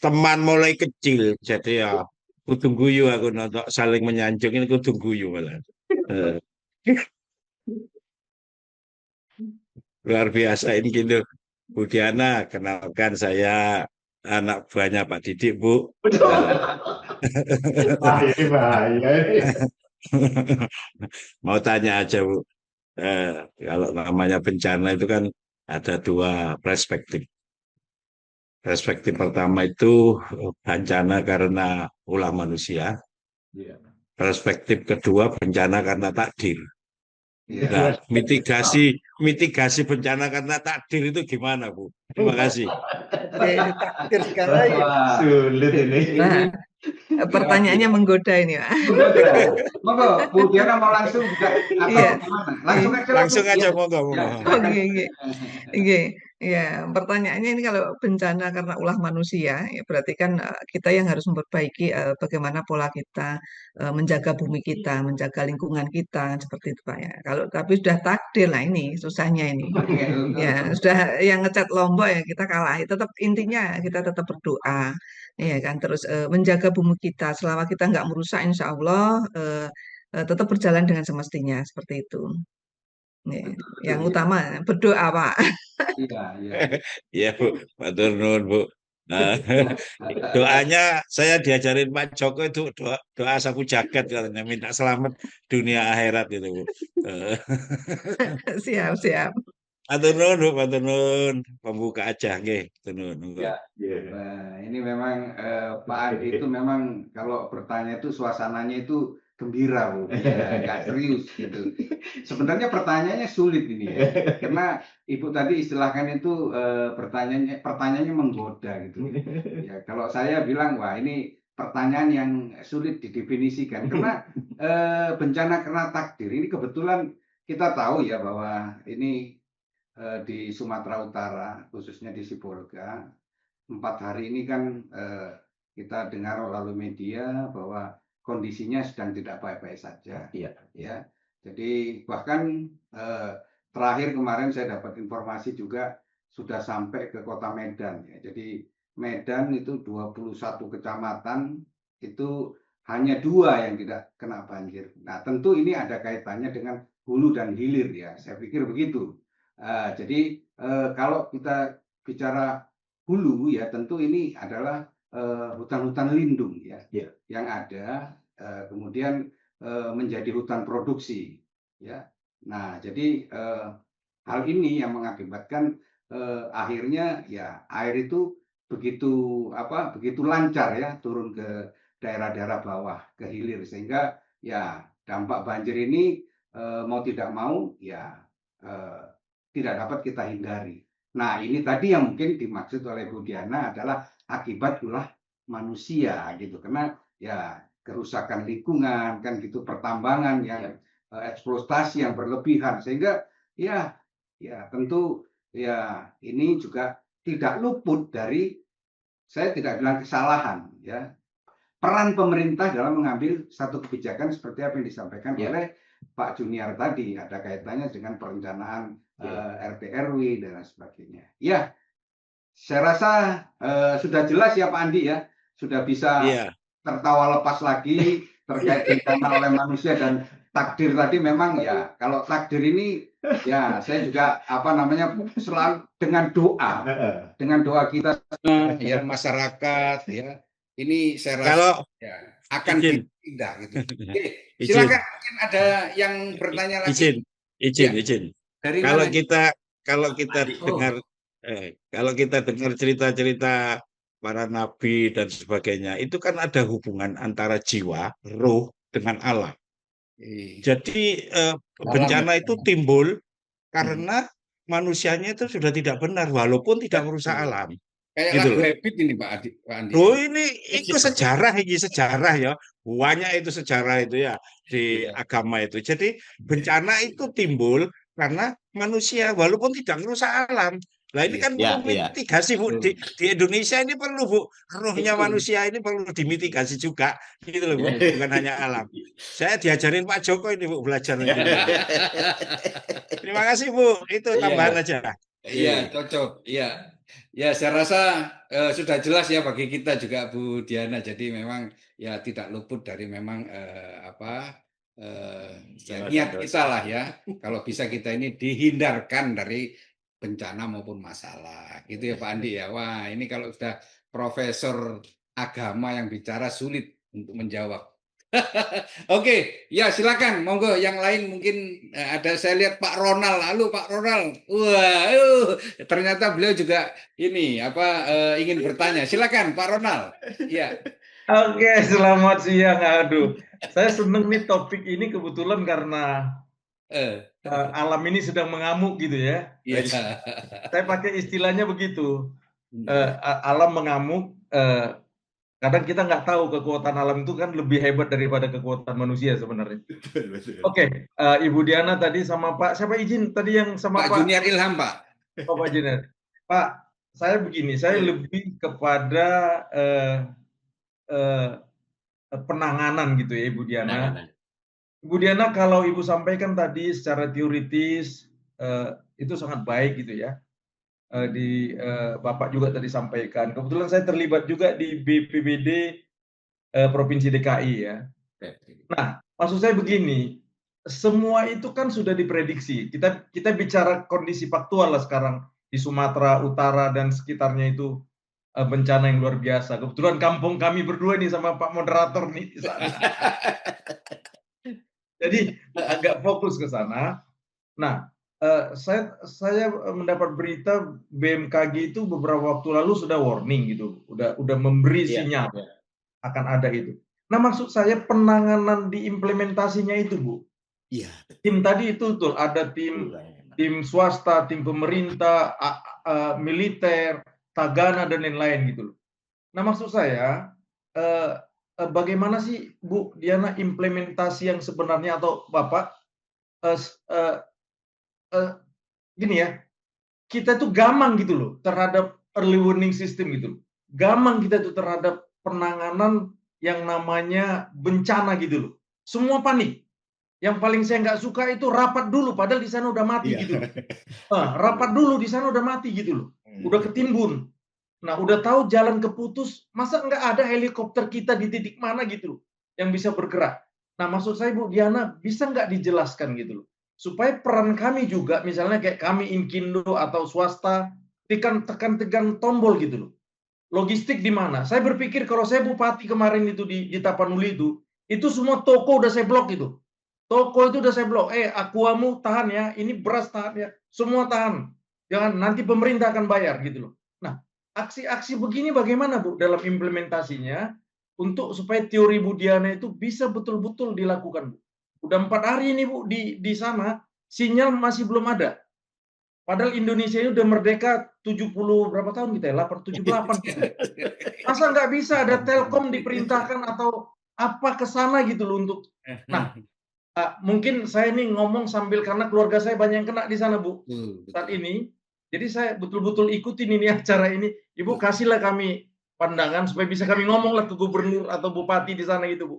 Teman mulai kecil, jadi ya kudu guyu aku nonton saling menyanjung ini kudu guyu malah. Luar biasa ini gitu. Bu Diana, kenalkan saya anak buahnya Pak Didik, Bu. Ini bahaya. Mau tanya aja, Bu. Kalau namanya bencana itu kan ada 2 perspektif. Perspektif pertama itu bencana karena ulah manusia. Perspektif kedua bencana karena takdir. Nah, mitigasi bencana karena takdir itu gimana, Bu? Terima kasih. Takdir segala ya. Sulit ini. Nah, pertanyaannya menggoda ini, Pak. Monggo, Bu Diana mau langsung juga atau Iya. gimana? Langsung aja. Langsung aja, Ya. monggo. Ya, Oke. Ya, pertanyaannya ini kalau bencana karena ulah manusia, ya berarti kan kita yang harus memperbaiki bagaimana pola kita menjaga bumi kita, menjaga lingkungan kita, seperti itu Pak ya. Kalau tapi sudah takdir, nah ini susahnya ini. Ya, sudah yang ngecat Lombok ya kita kalah. Tetap intinya kita tetap berdoa, ya kan. Terus menjaga bumi kita selama kita nggak merusak, insya Allah tetap berjalan dengan semestinya seperti itu. Ya, yang Iya, utama berdoa Pak. iya, iya. Ya Bu, matur nuwun Bu. Nah, doanya saya diajarin Pak Joko itu doa sapu jagat katanya, minta selamat dunia akhirat itu Bu. Siap, siap. Matur nuwun Bu, matur nuwun. Pembuka aja nggih, matur nuwun. Monggo. Ya. Nah, ini memang Pak Andi itu memang kalau bertanya itu suasananya itu gembira, Bu. Ya, nggak serius gitu. Sebenarnya pertanyaannya sulit ini ya, karena Ibu tadi istilahkan itu pertanyaannya menggoda gitu. Ya, kalau saya bilang wah ini pertanyaan yang sulit didefinisikan karena bencana karena takdir ini kebetulan kita tahu ya bahwa ini di Sumatera Utara khususnya di Sibolga 4 hari ini kan kita dengar melalui media bahwa kondisinya sedang tidak baik-baik saja. Iya. Ya, jadi bahkan terakhir kemarin saya dapat informasi juga sudah sampai ke kota Medan. Ya. Jadi Medan itu 21 kecamatan itu hanya 2 yang tidak kena banjir. Nah tentu ini ada kaitannya dengan hulu dan hilir ya. Saya pikir begitu. Jadi kalau kita bicara hulu ya tentu ini adalah hutan-hutan lindung ya, yang ada kemudian menjadi hutan produksi ya. Nah jadi hal ini yang mengakibatkan akhirnya ya air itu begitu lancar ya turun ke daerah-daerah bawah ke hilir sehingga ya dampak banjir ini mau tidak mau ya tidak dapat kita hindari. Nah, ini tadi yang mungkin dimaksud oleh Bu Diana adalah akibat ulah manusia gitu. Karena ya kerusakan lingkungan kan gitu, pertambangan yang eksploitasi yang berlebihan sehingga ya tentu ya ini juga tidak luput dari saya tidak bilang kesalahan ya. Peran pemerintah dalam mengambil satu kebijakan seperti apa yang disampaikan oleh Pak Junior tadi ada kaitannya dengan perencanaan RT RW dan lain sebagainya. Ya, saya rasa sudah jelas ya Pak Andi ya, sudah bisa tertawa lepas lagi terkait bencana oleh manusia dan takdir tadi memang ya kalau takdir ini ya saya juga selalu dengan doa kita ya masyarakat ya ini saya rasa akan indah gitu. Oke, silakan mungkin ada yang bertanya lagi. Izin. Kalau kita dengar cerita-cerita para nabi dan sebagainya, itu kan ada hubungan antara jiwa, roh dengan alam. Jadi bencana itu timbul karena manusianya itu sudah tidak benar, walaupun tidak merusak alam. Kayak gitu lagu Habit ini Pak Andi. Oh ini itu sejarah ya. Banyak itu sejarah itu ya di agama itu. Jadi bencana itu timbul karena manusia walaupun tidak merusak alam. Nah ini kan perlu mitigasi Bu di Indonesia ini perlu Bu. Rohnya manusia ini perlu dimitigasi juga gitu loh Bu. Bukan hanya alam. Saya diajarin Pak Joko ini Bu belajar. Terima kasih Bu. Itu tambahan aja. Iya, cocok. Iya. Ya, saya rasa sudah jelas ya bagi kita juga Bu Diana. Jadi memang ya tidak luput dari memang niat kita lah ya. Kalau bisa kita ini dihindarkan dari bencana maupun masalah. Gitu ya Pak Andi ya. Wah, ini kalau sudah profesor agama yang bicara sulit untuk menjawab. Oke, ya silakan, monggo yang lain mungkin ada saya lihat Pak Ronald, halo Pak Ronald, wah, ternyata beliau juga ini ingin bertanya, silakan Pak Ronald. Ya. Oke, selamat siang, aduh, saya seneng nih topik ini kebetulan karena alam ini sedang mengamuk gitu ya. Saya pakai istilahnya begitu, alam mengamuk. Kadang kita nggak tahu kekuatan alam itu kan lebih hebat daripada kekuatan manusia sebenarnya. Oke, Ibu Diana tadi sama Pak, siapa izin tadi yang sama Pak Junior Ilham Pak. Oh Pak Junior. Pak, saya begini, saya lebih kepada penanganan gitu ya, Ibu Diana. Ibu Diana, kalau Ibu sampaikan tadi secara teoritis itu sangat baik gitu ya. Bapak juga tadi sampaikan. Kebetulan saya terlibat juga di BPBD Provinsi DKI ya. Nah, maksud saya begini, semua itu kan sudah diprediksi. Kita bicara kondisi faktual lah sekarang di Sumatera Utara dan sekitarnya itu bencana yang luar biasa. Kebetulan kampung kami berdua nih sama Pak Moderator nih di sana. Jadi agak fokus ke sana. Nah, saya mendapat berita BMKG itu beberapa waktu lalu sudah warning gitu, udah memberi sinyal akan ada itu. Nah, maksud saya penanganan di implementasinya itu, Bu. Iya. Tim tadi itu tuh ada tim swasta, tim pemerintah, militer, tagana dan lain-lain gitu loh. Nah, maksud saya bagaimana sih Bu Diana implementasi yang sebenarnya atau Bapak gini ya, kita tuh gamang gitu loh terhadap early warning system gitu loh. Gamang kita tuh terhadap penanganan yang namanya bencana gitu loh. Semua panik. Yang paling saya nggak suka itu rapat dulu, padahal di sana udah mati gitu loh. Rapat dulu di sana udah mati gitu loh. Udah ketimbun. Nah, udah tahu jalan keputus, masa nggak ada helikopter kita di titik mana gitu loh yang bisa bergerak. Nah, maksud saya Bu Diana, bisa nggak dijelaskan gitu loh, supaya peran kami juga, misalnya kayak kami Inkindo atau swasta, tekan tombol gitu loh. Logistik di mana? Saya berpikir kalau saya bupati kemarin itu di Tapanuli itu semua toko udah saya blok itu. Toko itu udah saya blok. Aquamu tahan ya, ini beras tahan ya, semua tahan. Jangan, nanti pemerintah akan bayar gitu loh. Nah, aksi-aksi begini bagaimana Bu dalam implementasinya untuk supaya teori Bu Diana itu bisa betul-betul dilakukan, Bu? Udah 4 hari ini Bu di sana, sinyal masih belum ada. Padahal Indonesia ini udah merdeka 70 berapa tahun kita ya? 78 gitu. Masa nggak bisa ada Telkom diperintahkan atau apa ke sana gitu loh untuk. Nah, mungkin saya ini ngomong sambil karena keluarga saya banyak yang kena di sana Bu saat ini. Jadi saya betul-betul ikutin ini acara ini. Ibu kasihlah kami pandangan supaya bisa kami ngomonglah ke gubernur atau bupati di sana gitu Bu.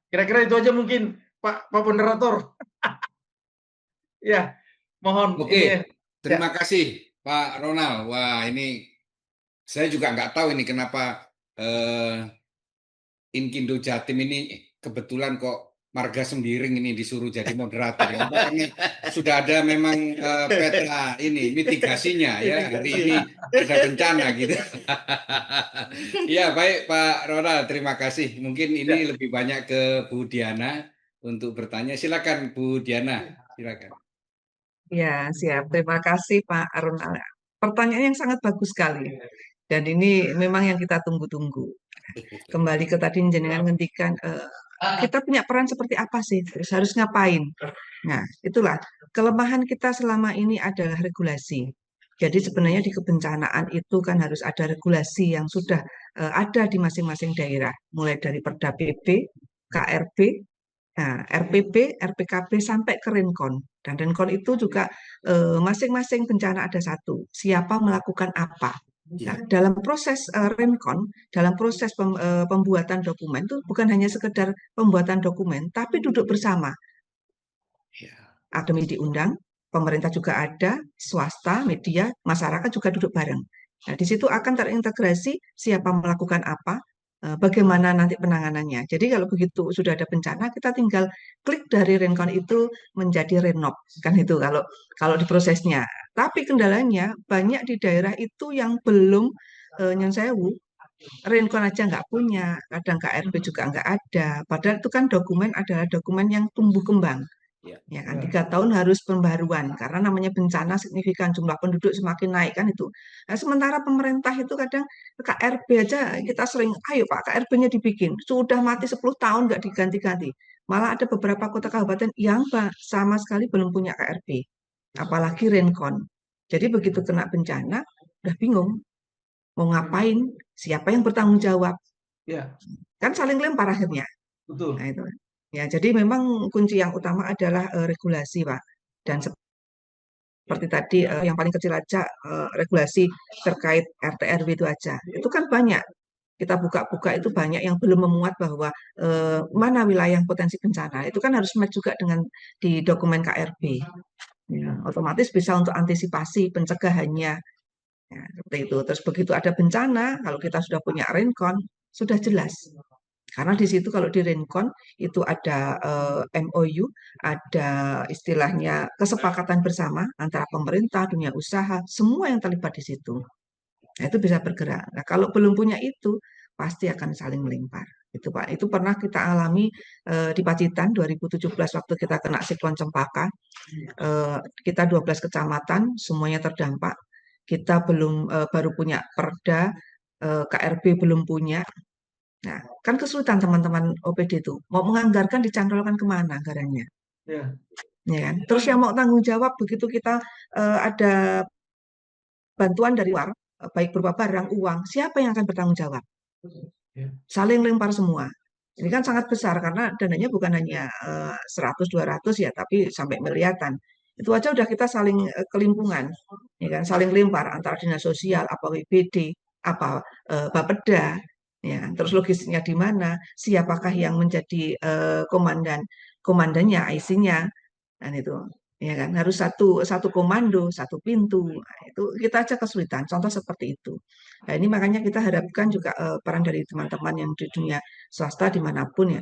Kira-kira itu aja mungkin Pak Moderator. Ya, mohon. Oke, terima kasih Pak Ronald. Wah, ini saya juga nggak tahu ini kenapa Inkindo Jatim ini kebetulan kok Marga Sembiring ini disuruh jadi moderator. Karena sudah ada memang peta ini mitigasinya ya, hari ini ada bencana gitu. Ya, baik Pak Ronald, terima kasih. Mungkin ini lebih banyak ke Bu Diana untuk bertanya. Silakan Bu Diana, silakan. Ya, siap. Terima kasih Pak Arunal. Pertanyaan yang sangat bagus sekali. Dan ini memang yang kita tunggu-tunggu. Kembali ke tadi jenengan ngendikan, kita punya peran seperti apa sih? Terus harus ngapain? Nah, itulah kelemahan kita selama ini adalah regulasi. Jadi sebenarnya di kebencanaan itu kan harus ada regulasi yang sudah ada di masing-masing daerah. Mulai dari Perda PP, KRB, RPP, RPKB sampai ke Renkon. Dan Renkon itu juga masing-masing bencana ada satu. Siapa melakukan apa? Nah, dalam proses Renkon, dalam proses pembuatan dokumen itu bukan hanya sekedar pembuatan dokumen, tapi duduk bersama. Akademi diundang, pemerintah juga ada, swasta, media, masyarakat juga duduk bareng. Nah, di situ akan terintegrasi siapa melakukan apa, bagaimana nanti penanganannya. Jadi kalau begitu sudah ada bencana, kita tinggal klik dari Renkon itu menjadi Renop, kan itu kalau di prosesnya. Tapi kendalanya banyak di daerah itu yang belum Nyon Sewu, Renkon aja nggak punya, kadang KRB juga nggak ada. Padahal itu kan dokumen adalah dokumen yang tumbuh kembang. Ya kan 3 tahun harus pembaruan karena namanya bencana signifikan jumlah penduduk semakin naik kan itu. Nah, sementara pemerintah itu kadang KRB aja kita sering ayo Pak KRB-nya dibikin sudah mati 10 tahun nggak diganti-ganti. Malah ada beberapa kota kabupaten yang sama sekali belum punya KRB. Apalagi Renkon. Jadi begitu kena bencana udah bingung mau ngapain, siapa yang bertanggung jawab. Ya. Kan saling lempar akhirnya. Betul. Nah, itu. Ya, jadi memang kunci yang utama adalah regulasi, Pak. Dan Seperti tadi yang paling kecil aja regulasi terkait RT RW itu aja. Itu kan banyak. Kita buka-buka itu banyak yang belum memuat bahwa mana wilayah yang potensi bencana. Itu kan harus match juga dengan di dokumen KRB. Ya, otomatis bisa untuk antisipasi pencegahannya. Ya, seperti itu. Terus begitu ada bencana, kalau kita sudah punya rencon, sudah jelas. Karena di situ kalau di rencon itu ada MOU, ada istilahnya kesepakatan bersama antara pemerintah, dunia usaha, semua yang terlibat di situ. Nah, itu bisa bergerak. Nah, kalau belum punya itu, pasti akan saling melempar. Itu Pak. Itu pernah kita alami di Pacitan 2017 waktu kita kena siklon Cempaka. Kita 12 kecamatan, semuanya terdampak. Kita belum baru punya perda, KRB belum punya. Nah, kan kesulitan teman-teman OPD itu. Mau menganggarkan dicantolkan kemana anggarannya? Ya. Ya kan? Terus yang mau tanggung jawab begitu kita ada bantuan dari luar, baik berupa barang, uang, siapa yang akan bertanggung jawab? Saling lempar semua. Ini kan sangat besar karena dananya bukan hanya 100-200 ya, tapi sampai miliaran. Itu aja udah kita saling kelimpungan, ya kan? Saling lempar antara dinas sosial, apa WBD, apa Bapeda, ya. Terus logistiknya di mana? Siapakah yang menjadi komandannya, IC-nya, dan itu. Ya kan, harus satu komando, satu pintu. Nah, itu kita aja kesulitan. Contoh seperti itu. Nah, ini makanya kita harapkan juga peran dari teman-teman yang di dunia swasta dimanapun ya.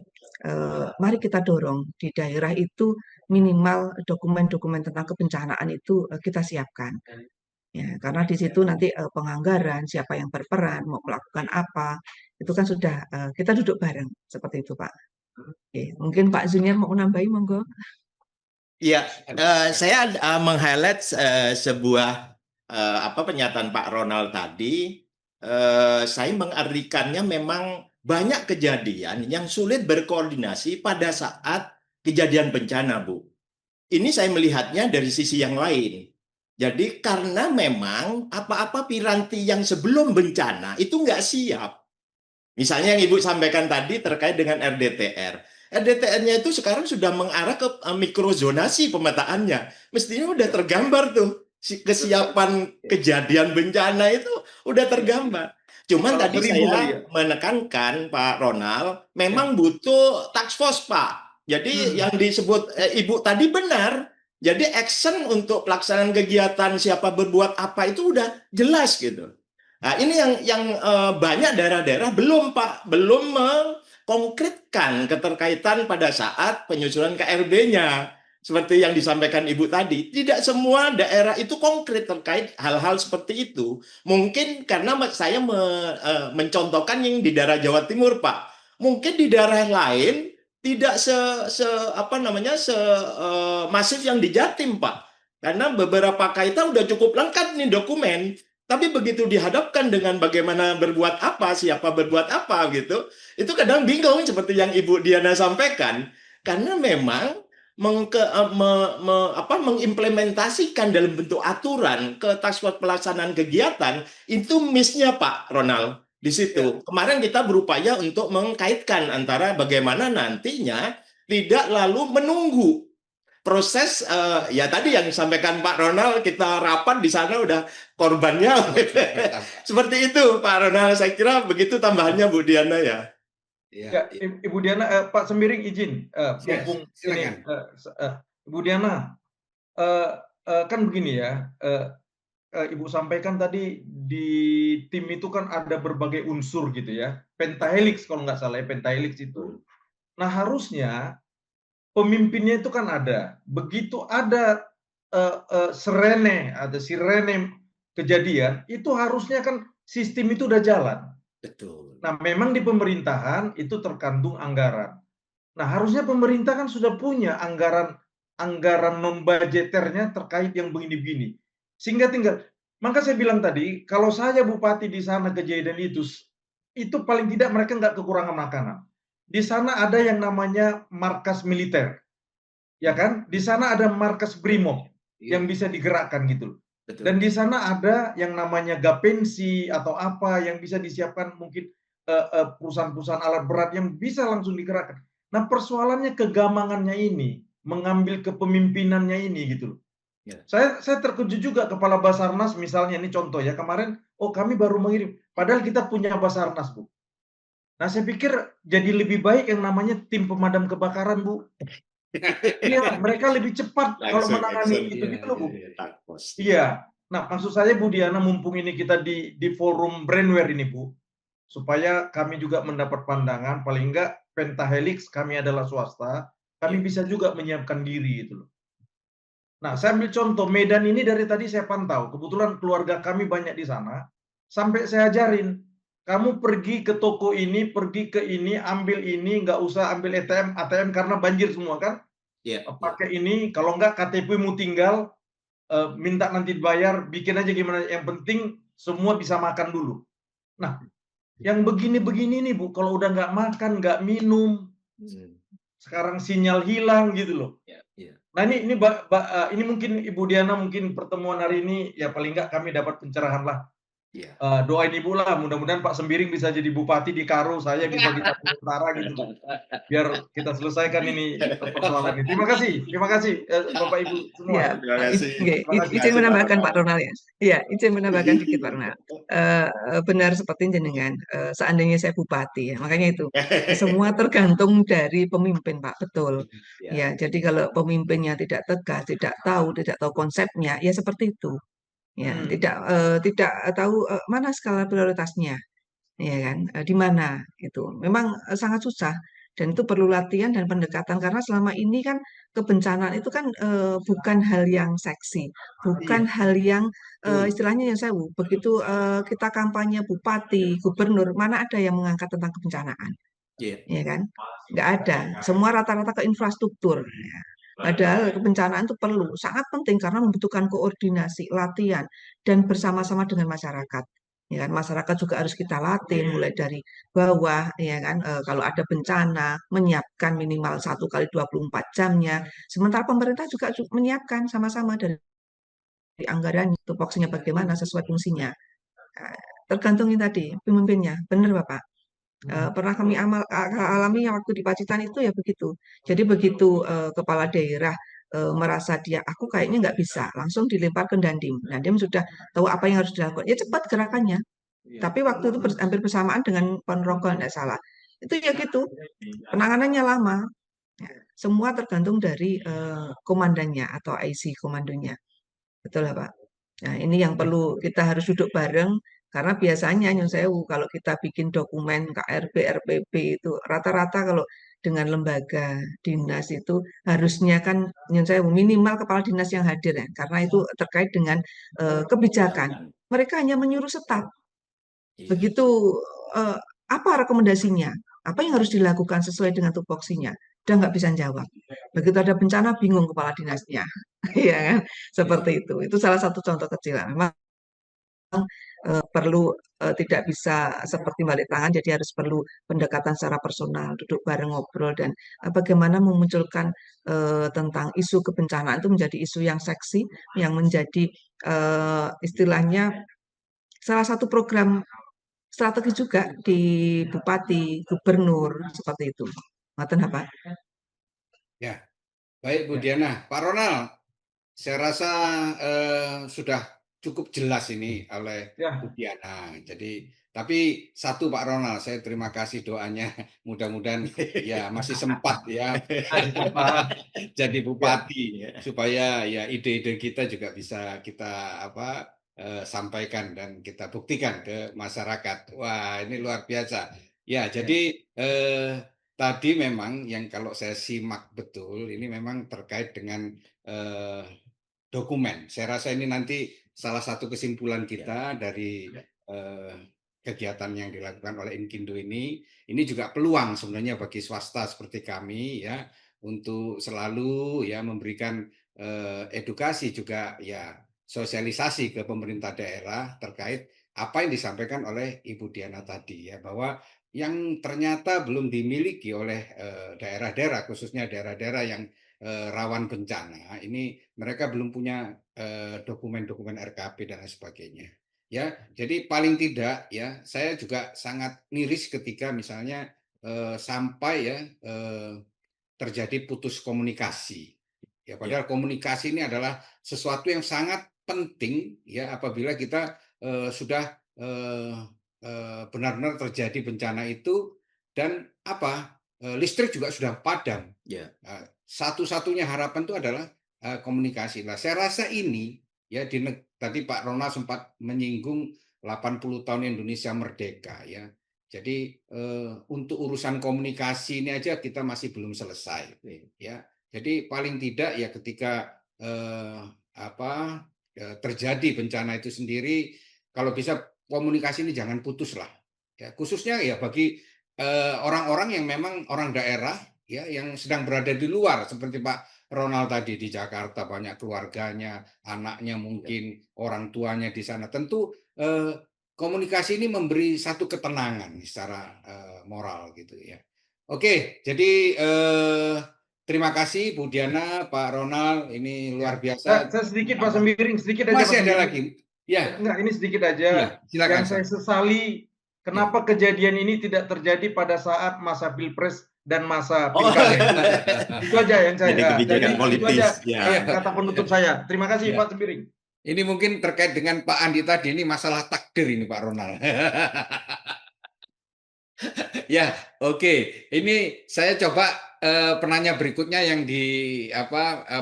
Mari kita dorong di daerah itu minimal dokumen-dokumen tentang kebencanaan itu kita siapkan. Ya, karena di situ nanti penganggaran, siapa yang berperan, mau melakukan apa, itu kan sudah kita duduk bareng seperti itu Pak. Oke, mungkin Pak Junior mau nambahi, monggo. Ya, saya meng-highlight sebuah pernyataan Pak Ronald tadi. Saya mengartikannya memang banyak kejadian yang sulit berkoordinasi pada saat kejadian bencana, Bu. Ini saya melihatnya dari sisi yang lain. Jadi karena memang apa-apa piranti yang sebelum bencana itu nggak siap. Misalnya yang Ibu sampaikan tadi terkait dengan RDTR. RDTR-nya itu sekarang sudah mengarah ke mikrozonasi pemetaannya. Mestinya udah tergambar tuh. Kesiapan kejadian bencana itu udah tergambar. Cuman tadi saya menekankan Pak Ronald, memang butuh task force Pak. Jadi yang disebut Ibu tadi benar. Jadi action untuk pelaksanaan kegiatan siapa berbuat apa itu udah jelas gitu. Nah, ini yang banyak daerah-daerah belum Pak, belum mengkonkretkan keterkaitan pada saat penyusunan KRB-nya. Seperti yang disampaikan Ibu tadi, tidak semua daerah itu konkret terkait hal-hal seperti itu. Mungkin karena saya mencontohkan yang di daerah Jawa Timur, Pak. Mungkin di daerah lain tidak masif yang di Jatim, Pak. Karena beberapa kaitan udah cukup lengkap nih dokumen. Tapi begitu dihadapkan dengan bagaimana berbuat apa, siapa berbuat apa gitu, itu kadang bingung seperti yang Ibu Diana sampaikan. Karena memang mengimplementasikan dalam bentuk aturan ke task force pelaksanaan kegiatan itu miss-nya Pak Ronald di situ. Kemarin kita berupaya untuk mengkaitkan antara bagaimana nantinya tidak lalu menunggu proses ya tadi yang disampaikan Pak Ronald, kita rapat di sana udah korbannya seperti itu Pak Ronald. Saya kira begitu tambahannya Bu Diana ya. Ya, Ibu Diana, Pak Sembiring izin, mumpung ini, Ibu Diana, kan begini ya, Ibu sampaikan tadi di tim itu kan ada berbagai unsur gitu ya, pentahelix kalau nggak salah ya, pentahelix itu. Nah harusnya pemimpinnya itu kan ada, begitu ada sirene kejadian, itu harusnya kan sistem itu udah jalan. Betul. Nah, memang di pemerintahan itu terkandung anggaran. Nah, harusnya pemerintah kan sudah punya anggaran non budgeternya terkait yang begini-begini. Sehingga tinggal, maka saya bilang tadi, kalau saya bupati di sana kejadian itu paling tidak mereka nggak kekurangan makanan. Di sana ada yang namanya markas militer, ya kan? Di sana ada markas brimob yang bisa digerakkan gitu. Betul. Dan di sana ada yang namanya gapensi atau apa yang bisa disiapkan mungkin perusahaan-perusahaan alat berat yang bisa langsung digerakkan. Nah persoalannya kegamangannya ini, mengambil kepemimpinannya ini gitu loh. Saya terkejut juga kepala Basarnas misalnya, ini contoh ya, kemarin kami baru mengirim, padahal kita punya Basarnas, Bu. Nah, saya pikir jadi lebih baik yang namanya tim pemadam kebakaran, Bu. Iya, mereka lebih cepat kalau menangani itu gitu loh, Bu. Iya. Nah, maksud saya Bu Diana, mumpung ini kita di forum Brainware ini, Bu, supaya kami juga mendapat pandangan, paling enggak Pentahelix kami adalah swasta, kami bisa juga menyiapkan diri gitu loh. Nah, saya ambil contoh Medan ini dari tadi saya pantau. Kebetulan keluarga kami banyak di sana. Sampai saya ajarin, kamu pergi ke toko ini, pergi ke ini, ambil ini, nggak usah ambil ATM karena banjir semua kan. Pakai ini, kalau nggak KTP-mu tinggal, minta nanti dibayar, bikin aja gimana. Yang penting semua bisa makan dulu. Nah, yang begini-begini nih Bu, kalau udah nggak makan, nggak minum, sekarang sinyal hilang gitu loh. Nah ini mungkin Ibu Diana, mungkin pertemuan hari ini ya paling nggak kami dapat pencerahan lah. Doain Ibu lah, mudah-mudahan Pak Sembiring bisa jadi bupati di Karo, saya bisa kita utara gitu, biar kita selesaikan ini persoalan ini. Terima kasih Bapak Ibu semua. Ya, Terima kasih. izin menambahkan Pak Ronald ya. Iya, izin menambahkan dikit Pak Ronald. Benar seperti jenengan, seandainya saya bupati ya, makanya itu semua tergantung dari pemimpin Pak, betul. Ya, jadi kalau pemimpinnya tidak tegas, tidak tahu konsepnya, ya seperti itu. Ya, tidak tahu mana skala prioritasnya, ya kan? Di mana itu. Memang sangat susah dan itu perlu latihan dan pendekatan karena selama ini kan kebencanaan itu kan bukan hal yang seksi, bukan hal yang istilahnya yang saya begitu kita kampanye bupati, gubernur, mana ada yang mengangkat tentang kebencanaan, ya kan? Nggak ada. Semua rata-rata ke infrastruktur. Ya. Padahal kebencanaan itu perlu, sangat penting karena membutuhkan koordinasi, latihan, dan bersama-sama dengan masyarakat. Ya kan, masyarakat juga harus kita latih mulai dari bawah, ya kan. Kalau ada bencana, menyiapkan minimal 1 kali 24 jamnya. Sementara pemerintah juga menyiapkan sama-sama dari anggaran, tupoksinya bagaimana sesuai fungsinya. Tergantung ini tadi pemimpinnya, benar Bapak. Pernah kami alami yang waktu di Pacitan itu ya begitu. Jadi begitu kepala daerah merasa aku kayaknya nggak bisa, langsung dilempar ke Dandim. Dandim sudah tahu apa yang harus dilakukan. Ya cepat gerakannya. Tapi waktu itu hampir bersamaan dengan Ponorogo nggak salah. Itu ya gitu. Penanganannya lama. Ya, semua tergantung dari komandannya atau IC komandonya. Betul lah Pak. Nah, ini yang perlu kita harus duduk bareng karena biasanya nyun sewu kalau kita bikin dokumen KRB, RPP itu rata-rata kalau dengan lembaga dinas itu harusnya kan nyun sewu minimal kepala dinas yang hadir ya karena itu terkait dengan kebijakan. Mereka hanya menyuruh staf. Begitu apa rekomendasinya? Apa yang harus dilakukan sesuai dengan tupoksinya? Udah nggak bisa jawab. Begitu ada bencana bingung kepala dinasnya. Ya kan? Seperti itu. Itu salah satu contoh kecil. Memang perlu tidak bisa seperti balik tangan, jadi harus perlu pendekatan secara personal, duduk bareng ngobrol dan bagaimana memunculkan tentang isu kebencanaan itu menjadi isu yang seksi, yang menjadi istilahnya salah satu program strategi juga di bupati, gubernur seperti itu. Ngaten apa? Ya, baik Bu Diana. Pak Ronald, saya rasa sudah cukup jelas ini oleh Bu Diana. Jadi, tapi satu Pak Ronald, saya terima kasih doanya. Mudah-mudahan ya masih sempat ya jadi bupati supaya ya ide-ide kita juga bisa kita sampaikan dan kita buktikan ke masyarakat. Wah, ini luar biasa. Ya, jadi tadi memang yang kalau saya simak betul ini memang terkait dengan dokumen. Saya rasa ini nanti salah satu kesimpulan kita dari kegiatan yang dilakukan oleh Inkindo ini juga peluang sebenarnya bagi swasta seperti kami ya untuk selalu ya memberikan edukasi juga ya sosialisasi ke pemerintah daerah terkait apa yang disampaikan oleh Ibu Diana tadi ya bahwa yang ternyata belum dimiliki oleh daerah-daerah khususnya daerah-daerah yang rawan bencana ini mereka belum punya dokumen-dokumen RKP dan lain sebagainya. Ya, jadi paling tidak ya saya juga sangat miris ketika misalnya sampai ya terjadi putus komunikasi Ya, padahal komunikasi ini adalah sesuatu yang sangat penting ya apabila kita sudah benar-benar terjadi bencana itu dan listrik juga sudah padam. Ya. Satu-satunya harapan itu adalah komunikasi. Nah, saya rasa ini ya tadi Pak Ronald sempat menyinggung 80 tahun Indonesia merdeka ya. Jadi untuk urusan komunikasi ini aja kita masih belum selesai ya. Jadi paling tidak ya ketika terjadi bencana itu sendiri, kalau bisa komunikasi ini jangan putus lah. Ya, khususnya ya bagi orang-orang yang memang orang daerah ya yang sedang berada di luar seperti Pak Ronald tadi di Jakarta, banyak keluarganya, anaknya mungkin, orang tuanya di sana. Tentu komunikasi ini memberi satu ketenangan secara moral gitu ya. Oke, jadi terima kasih Bu Diana, Pak Ronald, ini luar biasa. Saya sedikit Pak Sembiring, sedikit aja. Masih Pak ada Sembiring. lagi? Ya. Enggak, ini sedikit aja. Ya, silakan. Yang saya sesali, kenapa kejadian ini tidak terjadi pada saat masa Pilpres dan masa Pilkada. Itu aja yang saya. Jadi kebijakan politis. Itu aja Ya. kata penutup saya. Terima kasih Pak Sembiring. Ini mungkin terkait dengan Pak Andi tadi, ini masalah takdir ini Pak Ronald. Ya, oke. Ini saya coba penanya berikutnya yang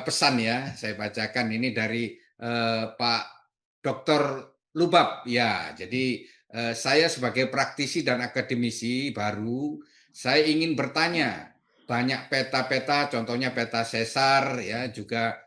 pesan ya. Saya bacakan ini dari Pak Dr. Lubab. Ya, jadi saya sebagai praktisi dan akademisi baru, saya ingin bertanya. Banyak peta-peta, contohnya peta sesar ya, juga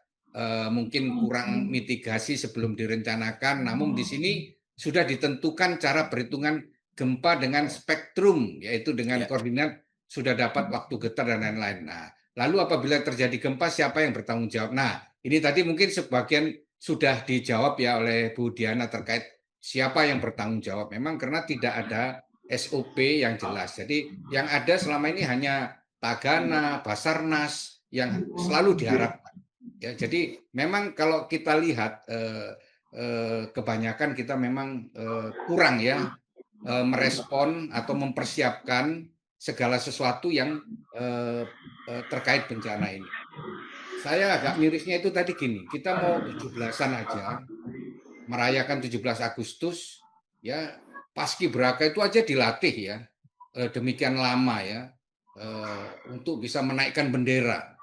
mungkin kurang mitigasi sebelum direncanakan. Namun di sini sudah ditentukan cara perhitungan gempa dengan spektrum, yaitu dengan koordinat sudah dapat waktu getar dan lain-lain. Nah, lalu apabila terjadi gempa, siapa yang bertanggung jawab? Nah, ini tadi mungkin sebagian sudah dijawab ya oleh Bu Diana terkait siapa yang bertanggung jawab. Memang karena tidak ada SOP yang jelas. Jadi yang ada selama ini hanya Tagana, Basarnas yang selalu diharapkan. Ya, jadi memang kalau kita lihat kebanyakan kita memang kurang ya merespon atau mempersiapkan segala sesuatu yang terkait bencana ini. Saya agak mirisnya itu tadi gini, kita mau 17-an aja, merayakan 17 Agustus, ya Paskibraka itu aja dilatih ya, demikian lama ya, untuk bisa menaikkan bendera.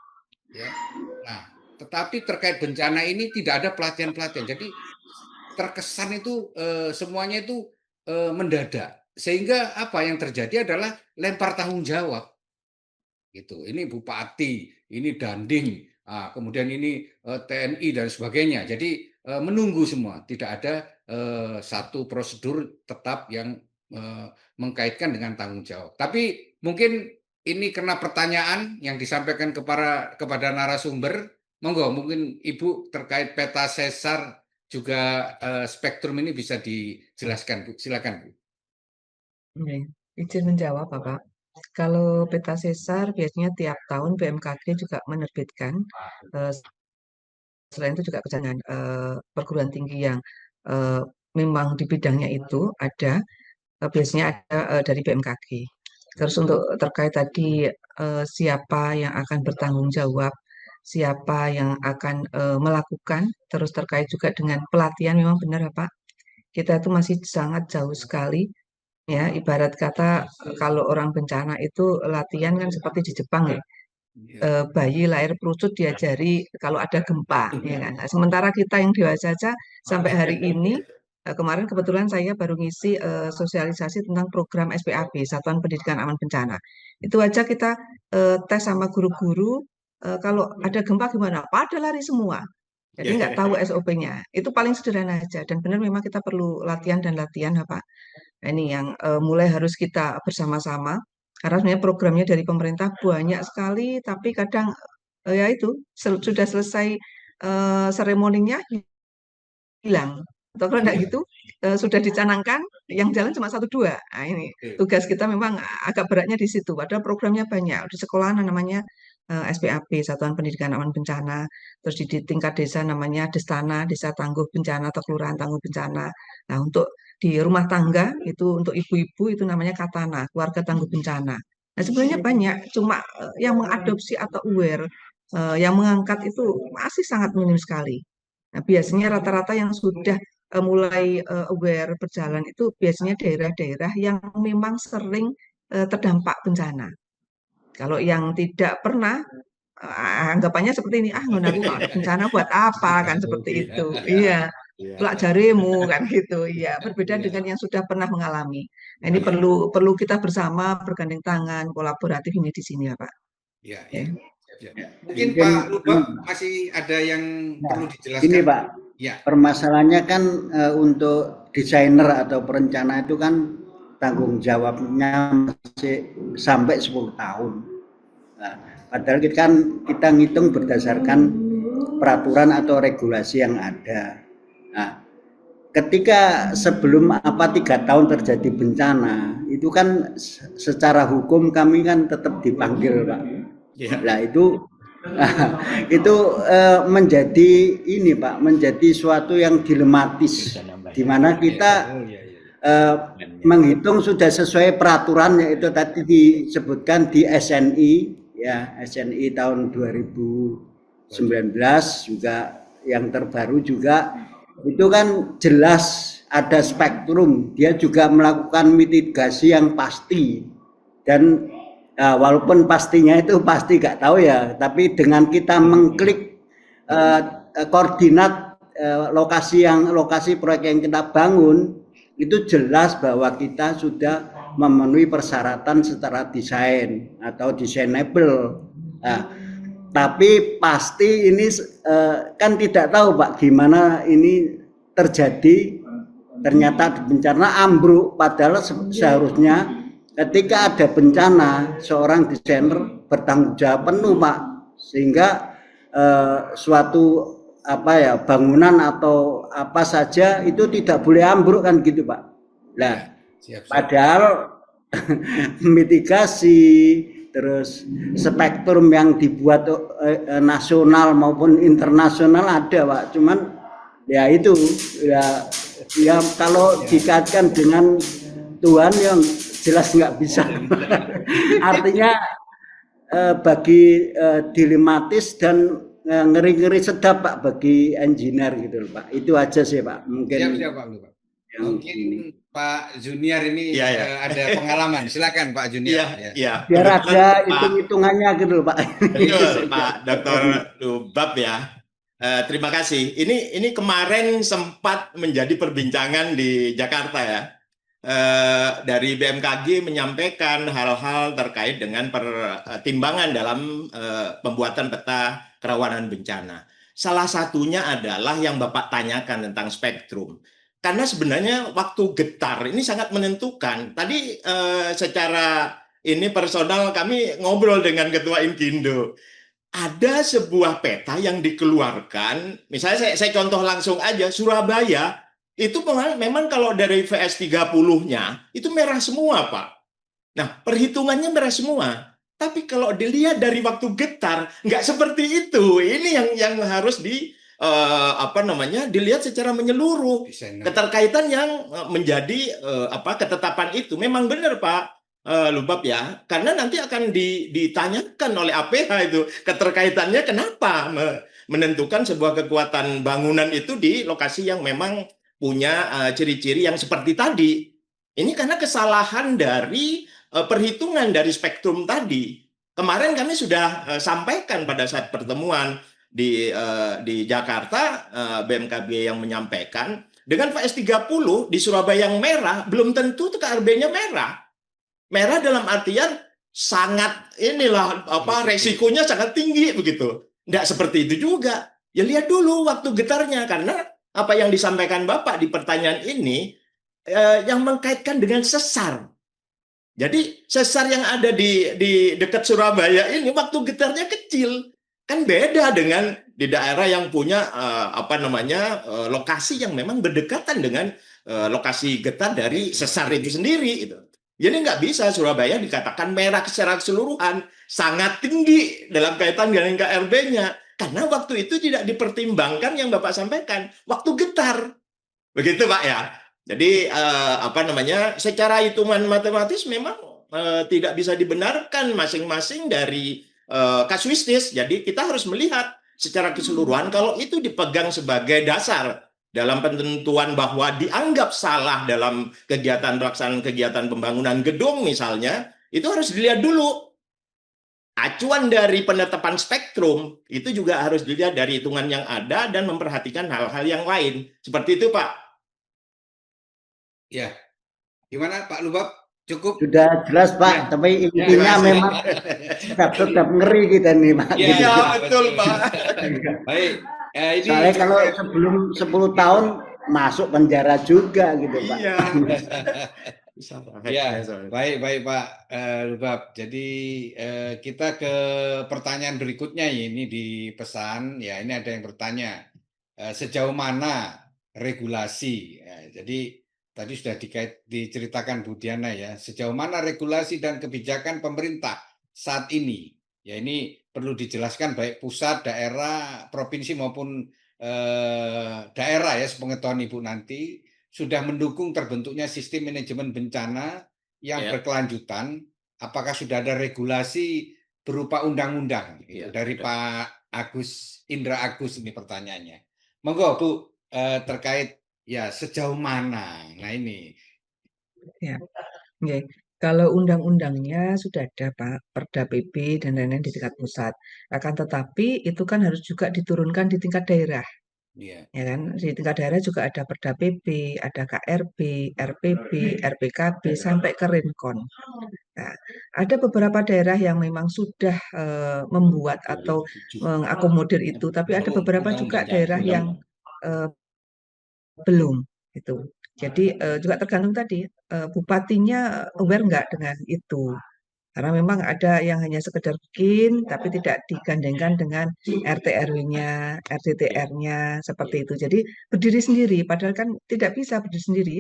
Ya. Nah, tetapi terkait bencana ini tidak ada pelatihan-pelatihan, jadi terkesan itu semuanya itu mendadak, sehingga apa yang terjadi adalah lempar tanggung jawab gitu. Ini bupati, ini Danding, kemudian ini TNI dan sebagainya. Jadi menunggu semua, tidak ada satu prosedur tetap yang mengkaitkan dengan tanggung jawab. Tapi mungkin ini karena pertanyaan yang disampaikan kepada narasumber, monggo mungkin Ibu terkait peta sesar juga spektrum ini bisa dijelaskan, Bu. Silakan, Bu. Izin menjawab, Bapak. Kalau peta sesar biasanya tiap tahun BMKG juga menerbitkan. Selain itu juga kejangan perguruan tinggi yang memang di bidangnya itu ada, biasanya ada dari BMKG. Terus untuk terkait tadi siapa yang akan bertanggung jawab, siapa yang akan melakukan, terus terkait juga dengan pelatihan, memang benar Pak, kita itu masih sangat jauh sekali ya. Ibarat kata kalau orang bencana itu latihan kan seperti di Jepang ya, bayi lahir perucut diajari kalau ada gempa ya kan. Nah, sementara kita yang dewasa saja sampai hari ini, kemarin kebetulan saya baru ngisi sosialisasi tentang program SPAB, Satuan Pendidikan Aman Bencana. Itu aja kita tes sama guru-guru, kalau ada gempa gimana? Pada lari semua. Jadi nggak tahu SOP-nya. Itu paling sederhana aja. Dan benar memang kita perlu latihan dan latihan, Pak. Nah, ini yang mulai harus kita bersama-sama. Karena sebenarnya programnya dari pemerintah banyak sekali, tapi kadang ya itu sudah selesai seremoninya hilang. Atau kalau enggak gitu, sudah dicanangkan, yang jalan cuma 1-2. Nah, ini tugas kita memang agak beratnya di situ. Padahal programnya banyak. Di sekolah namanya SPAB, Satuan Pendidikan Aman Bencana. Terus di tingkat desa namanya Destana, Desa Tangguh Bencana atau Kelurahan Tangguh Bencana. Nah, untuk di rumah tangga, itu untuk ibu-ibu itu namanya Katana, Keluarga Tangguh Bencana. Nah, sebenarnya banyak, cuma yang mengadopsi atau aware yang mengangkat itu masih sangat minim sekali. Nah, biasanya rata-rata yang sudah mulai aware berjalan itu biasanya daerah-daerah yang memang sering terdampak bencana. Kalau yang tidak pernah, anggapannya seperti ini, ngono aku kalau ada bencana buat apa kan seperti itu. Iya, pelak jarimu kan gitu. Iya, berbeda dengan yang sudah pernah mengalami. Nah, ini perlu kita bersama bergandeng tangan, kolaboratif ini di sini ya Pak. Ya, Ya. ya. Mungkin Pak Lubab masih ada yang perlu dijelaskan. Ini Pak, Ya. permasalahannya kan untuk desainer atau perencana itu kan tanggung jawabnya masih sampai 10 tahun. Nah, padahal kita ngitung berdasarkan peraturan atau regulasi yang ada. Nah, ketika sebelum 3 tahun terjadi bencana, itu kan secara hukum kami kan tetap dipanggil Pak. Nah itu menjadi ini Pak, menjadi suatu yang dilematis, di mana kita menghitung sudah sesuai peraturan, yaitu tadi disebutkan di SNI ya, SNI tahun 2019 juga yang terbaru juga itu kan jelas ada spektrum, dia juga melakukan mitigasi yang pasti dan walaupun pastinya itu pasti nggak tahu ya, tapi dengan kita mengklik koordinat lokasi proyek yang kita bangun, itu jelas bahwa kita sudah memenuhi persyaratan secara desain atau designable. Tapi pasti ini kan tidak tahu Pak gimana ini terjadi, ternyata bencana ambruk, padahal seharusnya ketika ada bencana seorang desainer bertanggung jawab penuh Pak, sehingga suatu bangunan atau apa saja itu tidak boleh ambruk kan gitu Pak. Nah, padahal mitigasi terus spektrum yang dibuat nasional maupun internasional ada Pak, cuman ya itu ya kalau dikaitkan dengan Tuhan yang jelas nggak bisa. Artinya bagi dilematis dan ngeri-ngeri sedap Pak bagi engineer gitu loh Pak. Itu aja sih Pak. Mungkin siap Pak Lubab. Mungkin Pak Junior ini ada pengalaman. Silakan Pak Junior. Biar ada hitung-hitungannya gitu loh Pak. Betul Pak Dr. Lubab ya. Terima kasih. Ini kemarin sempat menjadi perbincangan di Jakarta ya. Dari BMKG menyampaikan hal-hal terkait dengan pertimbangan dalam pembuatan peta kerawanan bencana. Salah satunya adalah yang Bapak tanyakan tentang spektrum. Karena sebenarnya waktu getar ini sangat menentukan. Tadi secara ini personal kami ngobrol dengan Ketua Inkindo. Ada sebuah peta yang dikeluarkan, misalnya saya contoh langsung aja, Surabaya, itu memang kalau dari VS30-nya itu merah semua Pak. Nah perhitungannya merah semua. Tapi kalau dilihat dari waktu getar nggak seperti itu. Ini yang harus dilihat secara menyeluruh. Keterkaitan yang menjadi ketetapan itu memang benar Pak Lubab ya. Karena nanti akan ditanyakan oleh APH itu keterkaitannya kenapa menentukan sebuah kekuatan bangunan itu di lokasi yang memang punya ciri-ciri yang seperti tadi. Ini karena kesalahan dari perhitungan dari spektrum tadi. Kemarin kami sudah sampaikan pada saat pertemuan di Jakarta, BMKG yang menyampaikan, dengan VS30 di Surabaya yang merah, belum tentu KRB-nya merah. Merah dalam artian sangat resikonya sangat tinggi begitu. Nggak seperti itu juga. Ya lihat dulu waktu getarnya, karena apa yang disampaikan Bapak di pertanyaan ini yang mengkaitkan dengan sesar. Jadi sesar yang ada di dekat Surabaya ini waktu getarnya kecil. Kan beda dengan di daerah yang punya lokasi yang memang berdekatan dengan lokasi getar dari sesar itu sendiri itu. Jadi nggak bisa Surabaya dikatakan merah secara keseluruhan, sangat tinggi dalam kaitan dengan KRB-nya. Karena waktu itu tidak dipertimbangkan yang Bapak sampaikan, waktu getar. Begitu Pak ya. Jadi secara hitungan matematis memang tidak bisa dibenarkan masing-masing dari kasuistis. Jadi kita harus melihat secara keseluruhan kalau itu dipegang sebagai dasar dalam penentuan bahwa dianggap salah dalam pelaksanaan kegiatan pembangunan gedung misalnya, itu harus dilihat dulu. Acuan dari penetapan spektrum itu juga harus dilihat dari hitungan yang ada dan memperhatikan hal-hal yang lain. Seperti itu, Pak. Ya, gimana Pak Lubab? Cukup? Sudah jelas Pak, Ya. tapi Ya, intinya terima kasih. memang tetap ngeri kita nih Pak. Iya, Gitu. Iya, betul, Pak. Baik. Ini Soalnya kalau sebelum 10 tahun masuk penjara juga gitu Pak. Iya. Ya, baik Pak Lubab. Jadi kita ke pertanyaan berikutnya ini di pesan. Ya, ini ada yang bertanya sejauh mana regulasi. Ya, jadi tadi sudah diceritakan Bu Diana ya, sejauh mana regulasi dan kebijakan pemerintah saat ini. Ya, ini perlu dijelaskan baik pusat, daerah, provinsi maupun daerah ya, sepengetahuan Ibu nanti sudah mendukung terbentuknya sistem manajemen bencana yang berkelanjutan. Apakah sudah ada regulasi berupa undang-undang? Dari Pak Indra Agus ini pertanyaannya. Monggo Bu, terkait ya sejauh mana? Nah ini. Ya, oke. Kalau undang-undangnya sudah ada Pak, Perda PP dan lain-lain di tingkat pusat. Akan tetapi itu kan harus juga diturunkan di tingkat daerah. Iya. Ya kan, di tingkat daerah juga ada Perda PP, ada KRB, RPB, RPKB sampai ke Renkon. Nah, ada beberapa daerah yang memang sudah membuat atau mengakomodir itu, tapi ada beberapa juga daerah yang belum itu. Jadi juga tergantung tadi bupatinya aware nggak dengan itu. Karena memang ada yang hanya sekedar bikin, tapi tidak digandengkan dengan RT RW-nya, RDTR-nya, seperti itu. Jadi berdiri sendiri, padahal kan tidak bisa berdiri sendiri,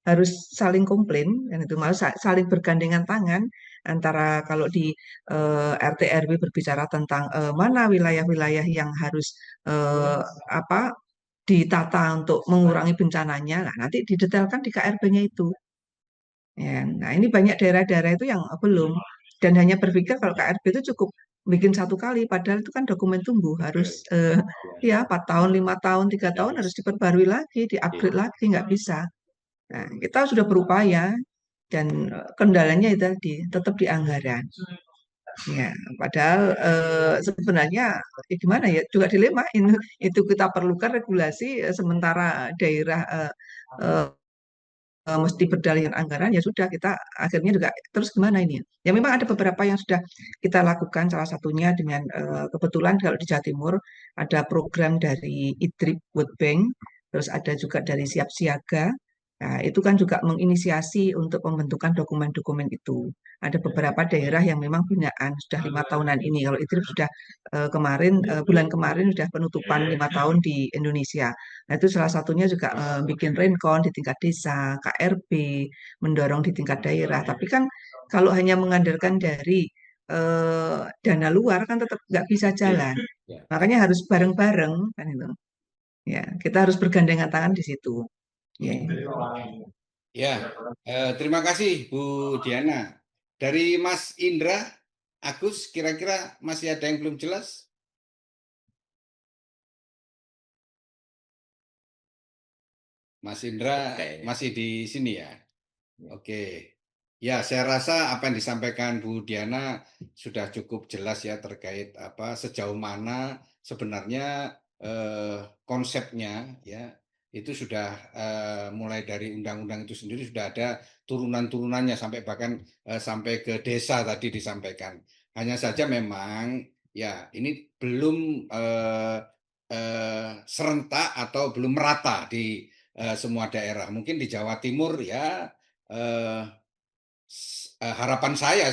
harus saling komplain, dan itu malah saling bergandengan tangan antara kalau di RT RW berbicara tentang mana wilayah-wilayah yang harus ditata untuk mengurangi bencananya, nah, nanti didetailkan di KRB-nya itu. Ya, nah ini banyak daerah-daerah itu yang belum dan hanya berpikir kalau KRB itu cukup bikin satu kali, padahal itu kan dokumen tumbuh harus ya 4 tahun, 5 tahun, 3 tahun harus diperbarui lagi, diupgrade lagi, nggak bisa. Nah, kita sudah berupaya dan kendalanya itu tadi tetap di anggaran. Ya, padahal sebenarnya gimana ya juga dilema itu kita perlukan regulasi sementara daerah mesti berdalih dengan anggaran, ya sudah kita akhirnya juga terus gimana ini ya. Memang ada beberapa yang sudah kita lakukan, salah satunya dengan kebetulan kalau di Jawa Timur ada program dari IDRIP World Bank, terus ada juga dari Siap Siaga. Nah, itu kan juga menginisiasi untuk pembentukan dokumen-dokumen itu. Ada beberapa daerah yang memang binaan sudah 5 tahunan ini. Kalau IDRIP sudah bulan kemarin sudah penutupan 5 tahun di Indonesia. Nah, itu salah satunya juga bikin renkon di tingkat desa, KRB, mendorong di tingkat daerah. Tapi kan kalau hanya mengandalkan dari dana luar kan tetap nggak bisa jalan. Makanya harus bareng-bareng kan itu. Ya, kita harus bergandengan tangan di situ. Ya, terima kasih Bu Diana. Dari Mas Indra Agus, kira-kira masih ada yang belum jelas? Mas Indra masih di sini ya? Oke. Ya, saya rasa apa yang disampaikan Bu Diana sudah cukup jelas ya terkait sejauh mana sebenarnya konsepnya ya itu sudah mulai dari undang-undang itu sendiri sudah ada turunan-turunannya sampai bahkan sampai ke desa tadi disampaikan. Hanya saja memang ya ini belum serentak atau belum merata di semua daerah. Mungkin di Jawa Timur ya harapan saya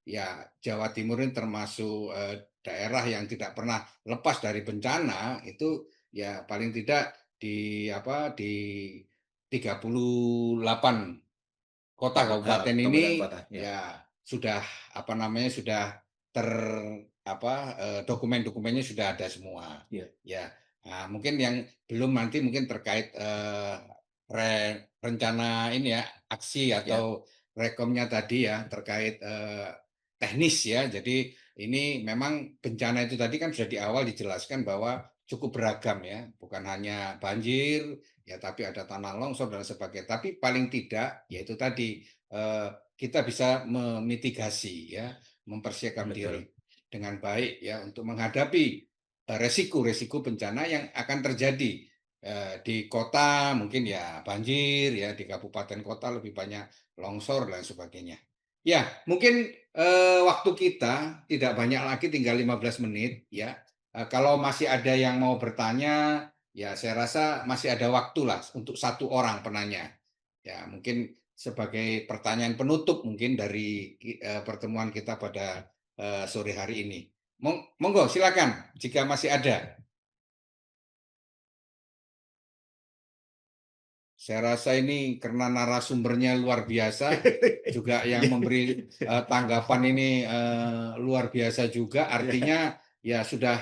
ya Jawa Timur ini termasuk daerah yang tidak pernah lepas dari bencana, itu ya paling tidak di 38 kota kabupaten ini ya sudah sudah dokumen-dokumennya sudah ada semua. Ya. Nah, mungkin yang belum nanti mungkin terkait rencana ini ya, aksi atau rekomnya tadi ya terkait teknis ya. Jadi ini memang bencana itu tadi kan sudah di awal dijelaskan bahwa cukup beragam ya, bukan hanya banjir ya, tapi ada tanah longsor dan sebagainya. Tapi paling tidak yaitu tadi kita bisa memitigasi ya, mempersiapkan diri dengan baik ya untuk menghadapi resiko-resiko bencana yang akan terjadi di kota, mungkin ya banjir ya, di kabupaten kota lebih banyak longsor dan sebagainya. Ya, mungkin waktu kita tidak banyak lagi, tinggal 15 menit ya. Kalau masih ada yang mau bertanya, ya saya rasa masih ada waktu lah untuk satu orang penanya. Ya, mungkin sebagai pertanyaan penutup mungkin dari pertemuan kita pada sore hari ini. Monggo silakan jika masih ada. Saya rasa ini karena narasumbernya luar biasa, juga yang memberi tanggapan ini luar biasa juga. Artinya ya sudah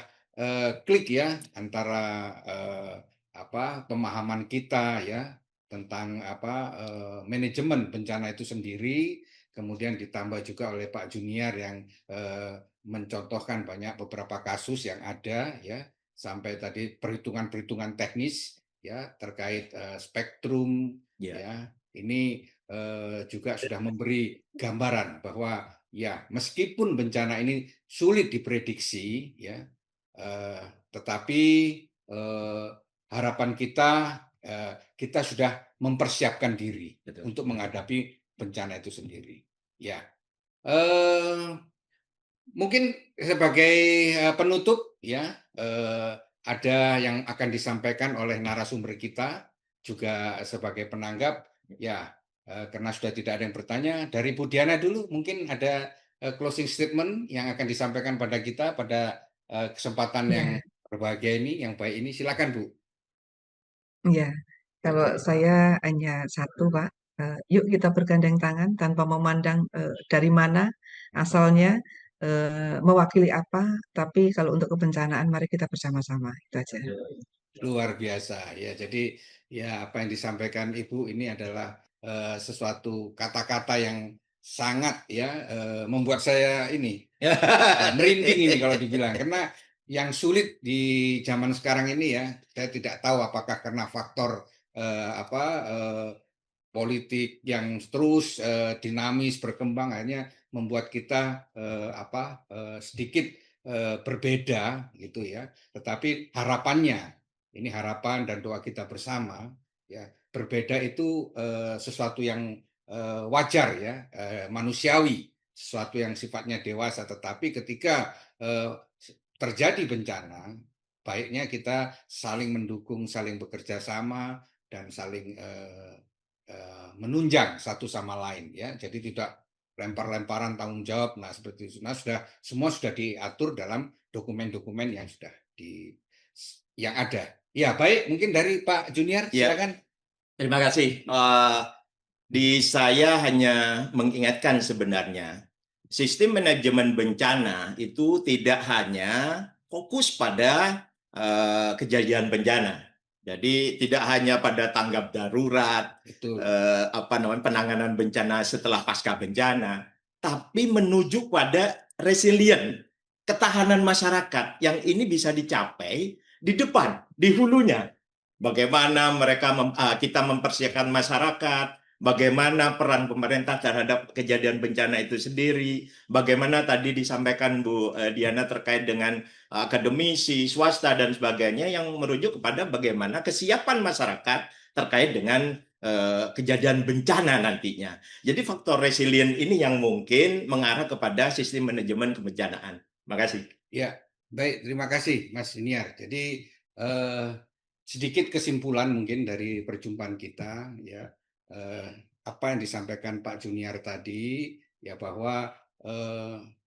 klik ya antara pemahaman kita ya tentang manajemen bencana itu sendiri, kemudian ditambah juga oleh Pak Junior yang mencontohkan beberapa kasus yang ada ya, sampai tadi perhitungan-perhitungan teknis ya terkait spektrum ya. Ini juga sudah memberi gambaran bahwa ya meskipun bencana ini sulit diprediksi ya, tetapi harapan kita sudah mempersiapkan diri untuk menghadapi bencana itu sendiri. Ya, mungkin sebagai penutup ya, ada yang akan disampaikan oleh narasumber kita juga sebagai penanggap ya, karena sudah tidak ada yang bertanya, dari Bu Diana dulu mungkin ada closing statement yang akan disampaikan pada kita pada kesempatan yang berbahagia ini, yang baik ini. Silakan Bu. Ya, kalau saya hanya satu Pak, yuk kita bergandeng tangan tanpa memandang dari mana asalnya, mewakili apa, tapi kalau untuk kebencanaan mari kita bersama-sama, itu aja. Luar biasa ya. Jadi ya apa yang disampaikan Ibu ini adalah sesuatu kata-kata yang sangat ya membuat saya ini merinding ini kalau dibilang, karena yang sulit di zaman sekarang ini ya, saya tidak tahu apakah karena faktor politik yang terus dinamis berkembang akhirnya membuat kita sedikit berbeda gitu ya. Tetapi harapannya, ini harapan dan doa kita bersama ya, berbeda itu sesuatu yang wajar ya, manusiawi, sesuatu yang sifatnya dewasa. Tetapi ketika terjadi bencana, baiknya kita saling mendukung, saling bekerja sama dan saling menunjang satu sama lain ya. Jadi tidak lempar-lemparan tanggung jawab. Nah, seperti itu. Nah, semua sudah diatur dalam dokumen-dokumen yang sudah yang ada. Ya, baik, mungkin dari Pak Junior silakan. Terima kasih. Di saya hanya mengingatkan sebenarnya sistem manajemen bencana itu tidak hanya fokus pada kejadian bencana. Jadi tidak hanya pada tanggap darurat, penanganan bencana setelah pasca bencana, tapi menuju pada resilient, ketahanan masyarakat yang ini bisa dicapai di depan, di hulunya. Bagaimana kita mempersiapkan masyarakat, bagaimana peran pemerintah terhadap kejadian bencana itu sendiri, bagaimana tadi disampaikan Bu Diana terkait dengan akademisi, swasta, dan sebagainya yang merujuk kepada bagaimana kesiapan masyarakat terkait dengan kejadian bencana nantinya. Jadi faktor resilient ini yang mungkin mengarah kepada sistem manajemen kebencanaan. Terima kasih. Ya, baik, terima kasih Mas Junior. Jadi sedikit kesimpulan mungkin dari perjumpaan kita ya. Apa yang disampaikan Pak Junior tadi ya, bahwa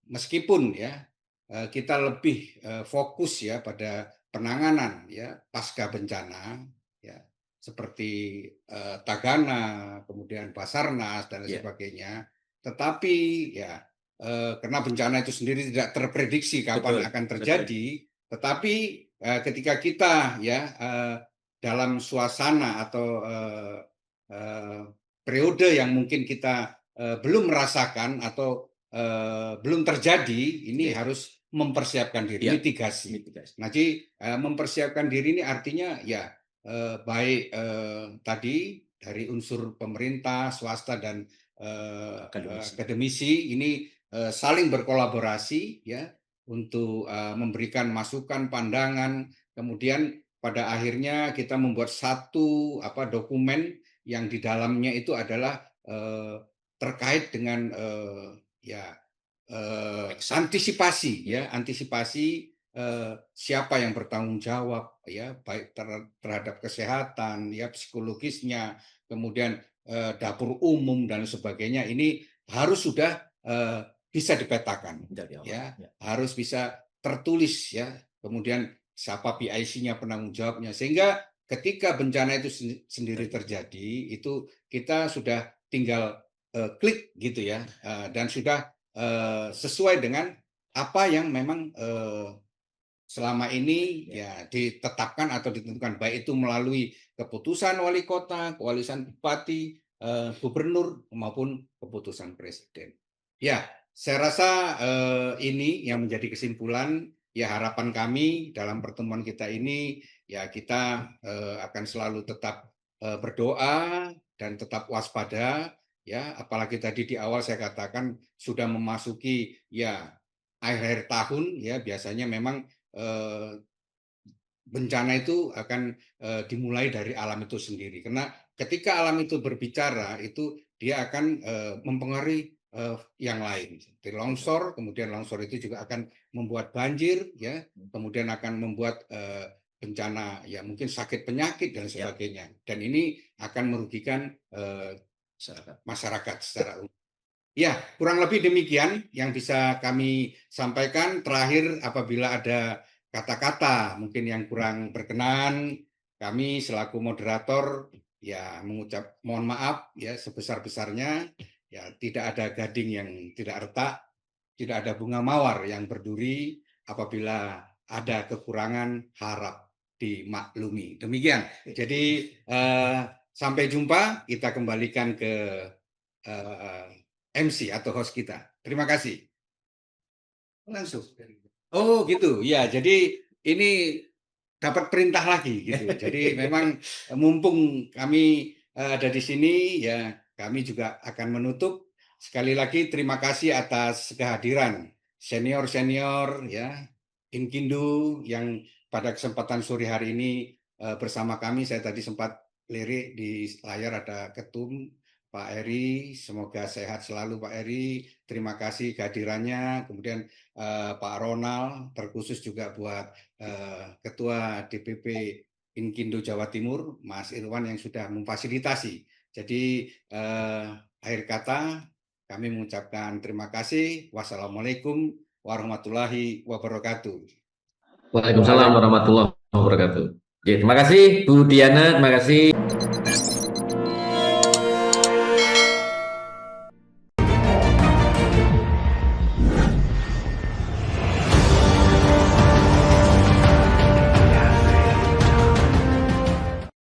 meskipun ya kita lebih fokus ya pada penanganan ya pasca bencana ya, seperti Tagana, kemudian Basarnas dan sebagainya, tetapi ya karena bencana itu sendiri tidak terprediksi kapan akan terjadi, tetapi ketika kita ya dalam suasana atau periode yang mungkin kita belum merasakan atau belum terjadi, ini harus mempersiapkan diri, Ya. mitigasi. Nah, jadi mempersiapkan diri ini artinya ya baik tadi dari unsur pemerintah, swasta dan akademisi ini saling berkolaborasi ya untuk memberikan masukan, pandangan, kemudian pada akhirnya kita membuat satu dokumen yang di dalamnya itu adalah terkait dengan antisipasi siapa yang bertanggung jawab ya, baik terhadap kesehatan ya, psikologisnya, kemudian dapur umum dan sebagainya, ini harus sudah bisa dipetakan ya, harus bisa tertulis ya, kemudian siapa PIC-nya, penanggung jawabnya, sehingga ketika bencana itu sendiri terjadi itu kita sudah tinggal klik gitu ya, dan sudah sesuai dengan apa yang memang selama ini ya ditetapkan atau ditentukan, baik itu melalui keputusan wali kota, keputusan bupati, gubernur maupun keputusan presiden. Ya, saya rasa ini yang menjadi kesimpulan ya, harapan kami dalam pertemuan kita ini ya, kita akan selalu tetap berdoa dan tetap waspada ya, apalagi tadi di awal saya katakan sudah memasuki ya akhir tahun ya, biasanya memang bencana itu akan dimulai dari alam itu sendiri, karena ketika alam itu berbicara itu dia akan mempengaruhi yang lain, seperti longsor, kemudian longsor itu juga akan membuat banjir ya, kemudian akan membuat bencana ya, mungkin sakit penyakit dan sebagainya, dan ini akan merugikan masyarakat secara umum. Ya, kurang lebih demikian yang bisa kami sampaikan. Terakhir, apabila ada kata-kata mungkin yang kurang berkenan, kami selaku moderator ya mengucap mohon maaf ya sebesar-besarnya. Ya, tidak ada gading yang tidak retak, tidak ada bunga mawar yang berduri. Apabila ada kekurangan, harap dimaklumi. Demikian. Jadi sampai jumpa, kita kembalikan ke MC atau host kita. Terima kasih. Langsung. Oh gitu, ya. Jadi ini dapat perintah lagi gitu. Jadi memang mumpung kami ada di sini, ya kami juga akan menutup. Sekali lagi terima kasih atas kehadiran senior-senior ya Inkindu yang pada kesempatan sore hari ini bersama kami. Saya tadi sempat lirik di layar ada Ketum Pak Eri, semoga sehat selalu Pak Eri. Terima kasih kehadirannya. Kemudian Pak Ronald, terkhusus juga buat Ketua DPP Inkindo Jawa Timur, Mas Irwan yang sudah memfasilitasi. Jadi akhir kata kami mengucapkan terima kasih. Wassalamualaikum warahmatullahi wabarakatuh. Waalaikumsalam warahmatullahi wabarakatuh. Terima kasih Bu Diana, terima kasih.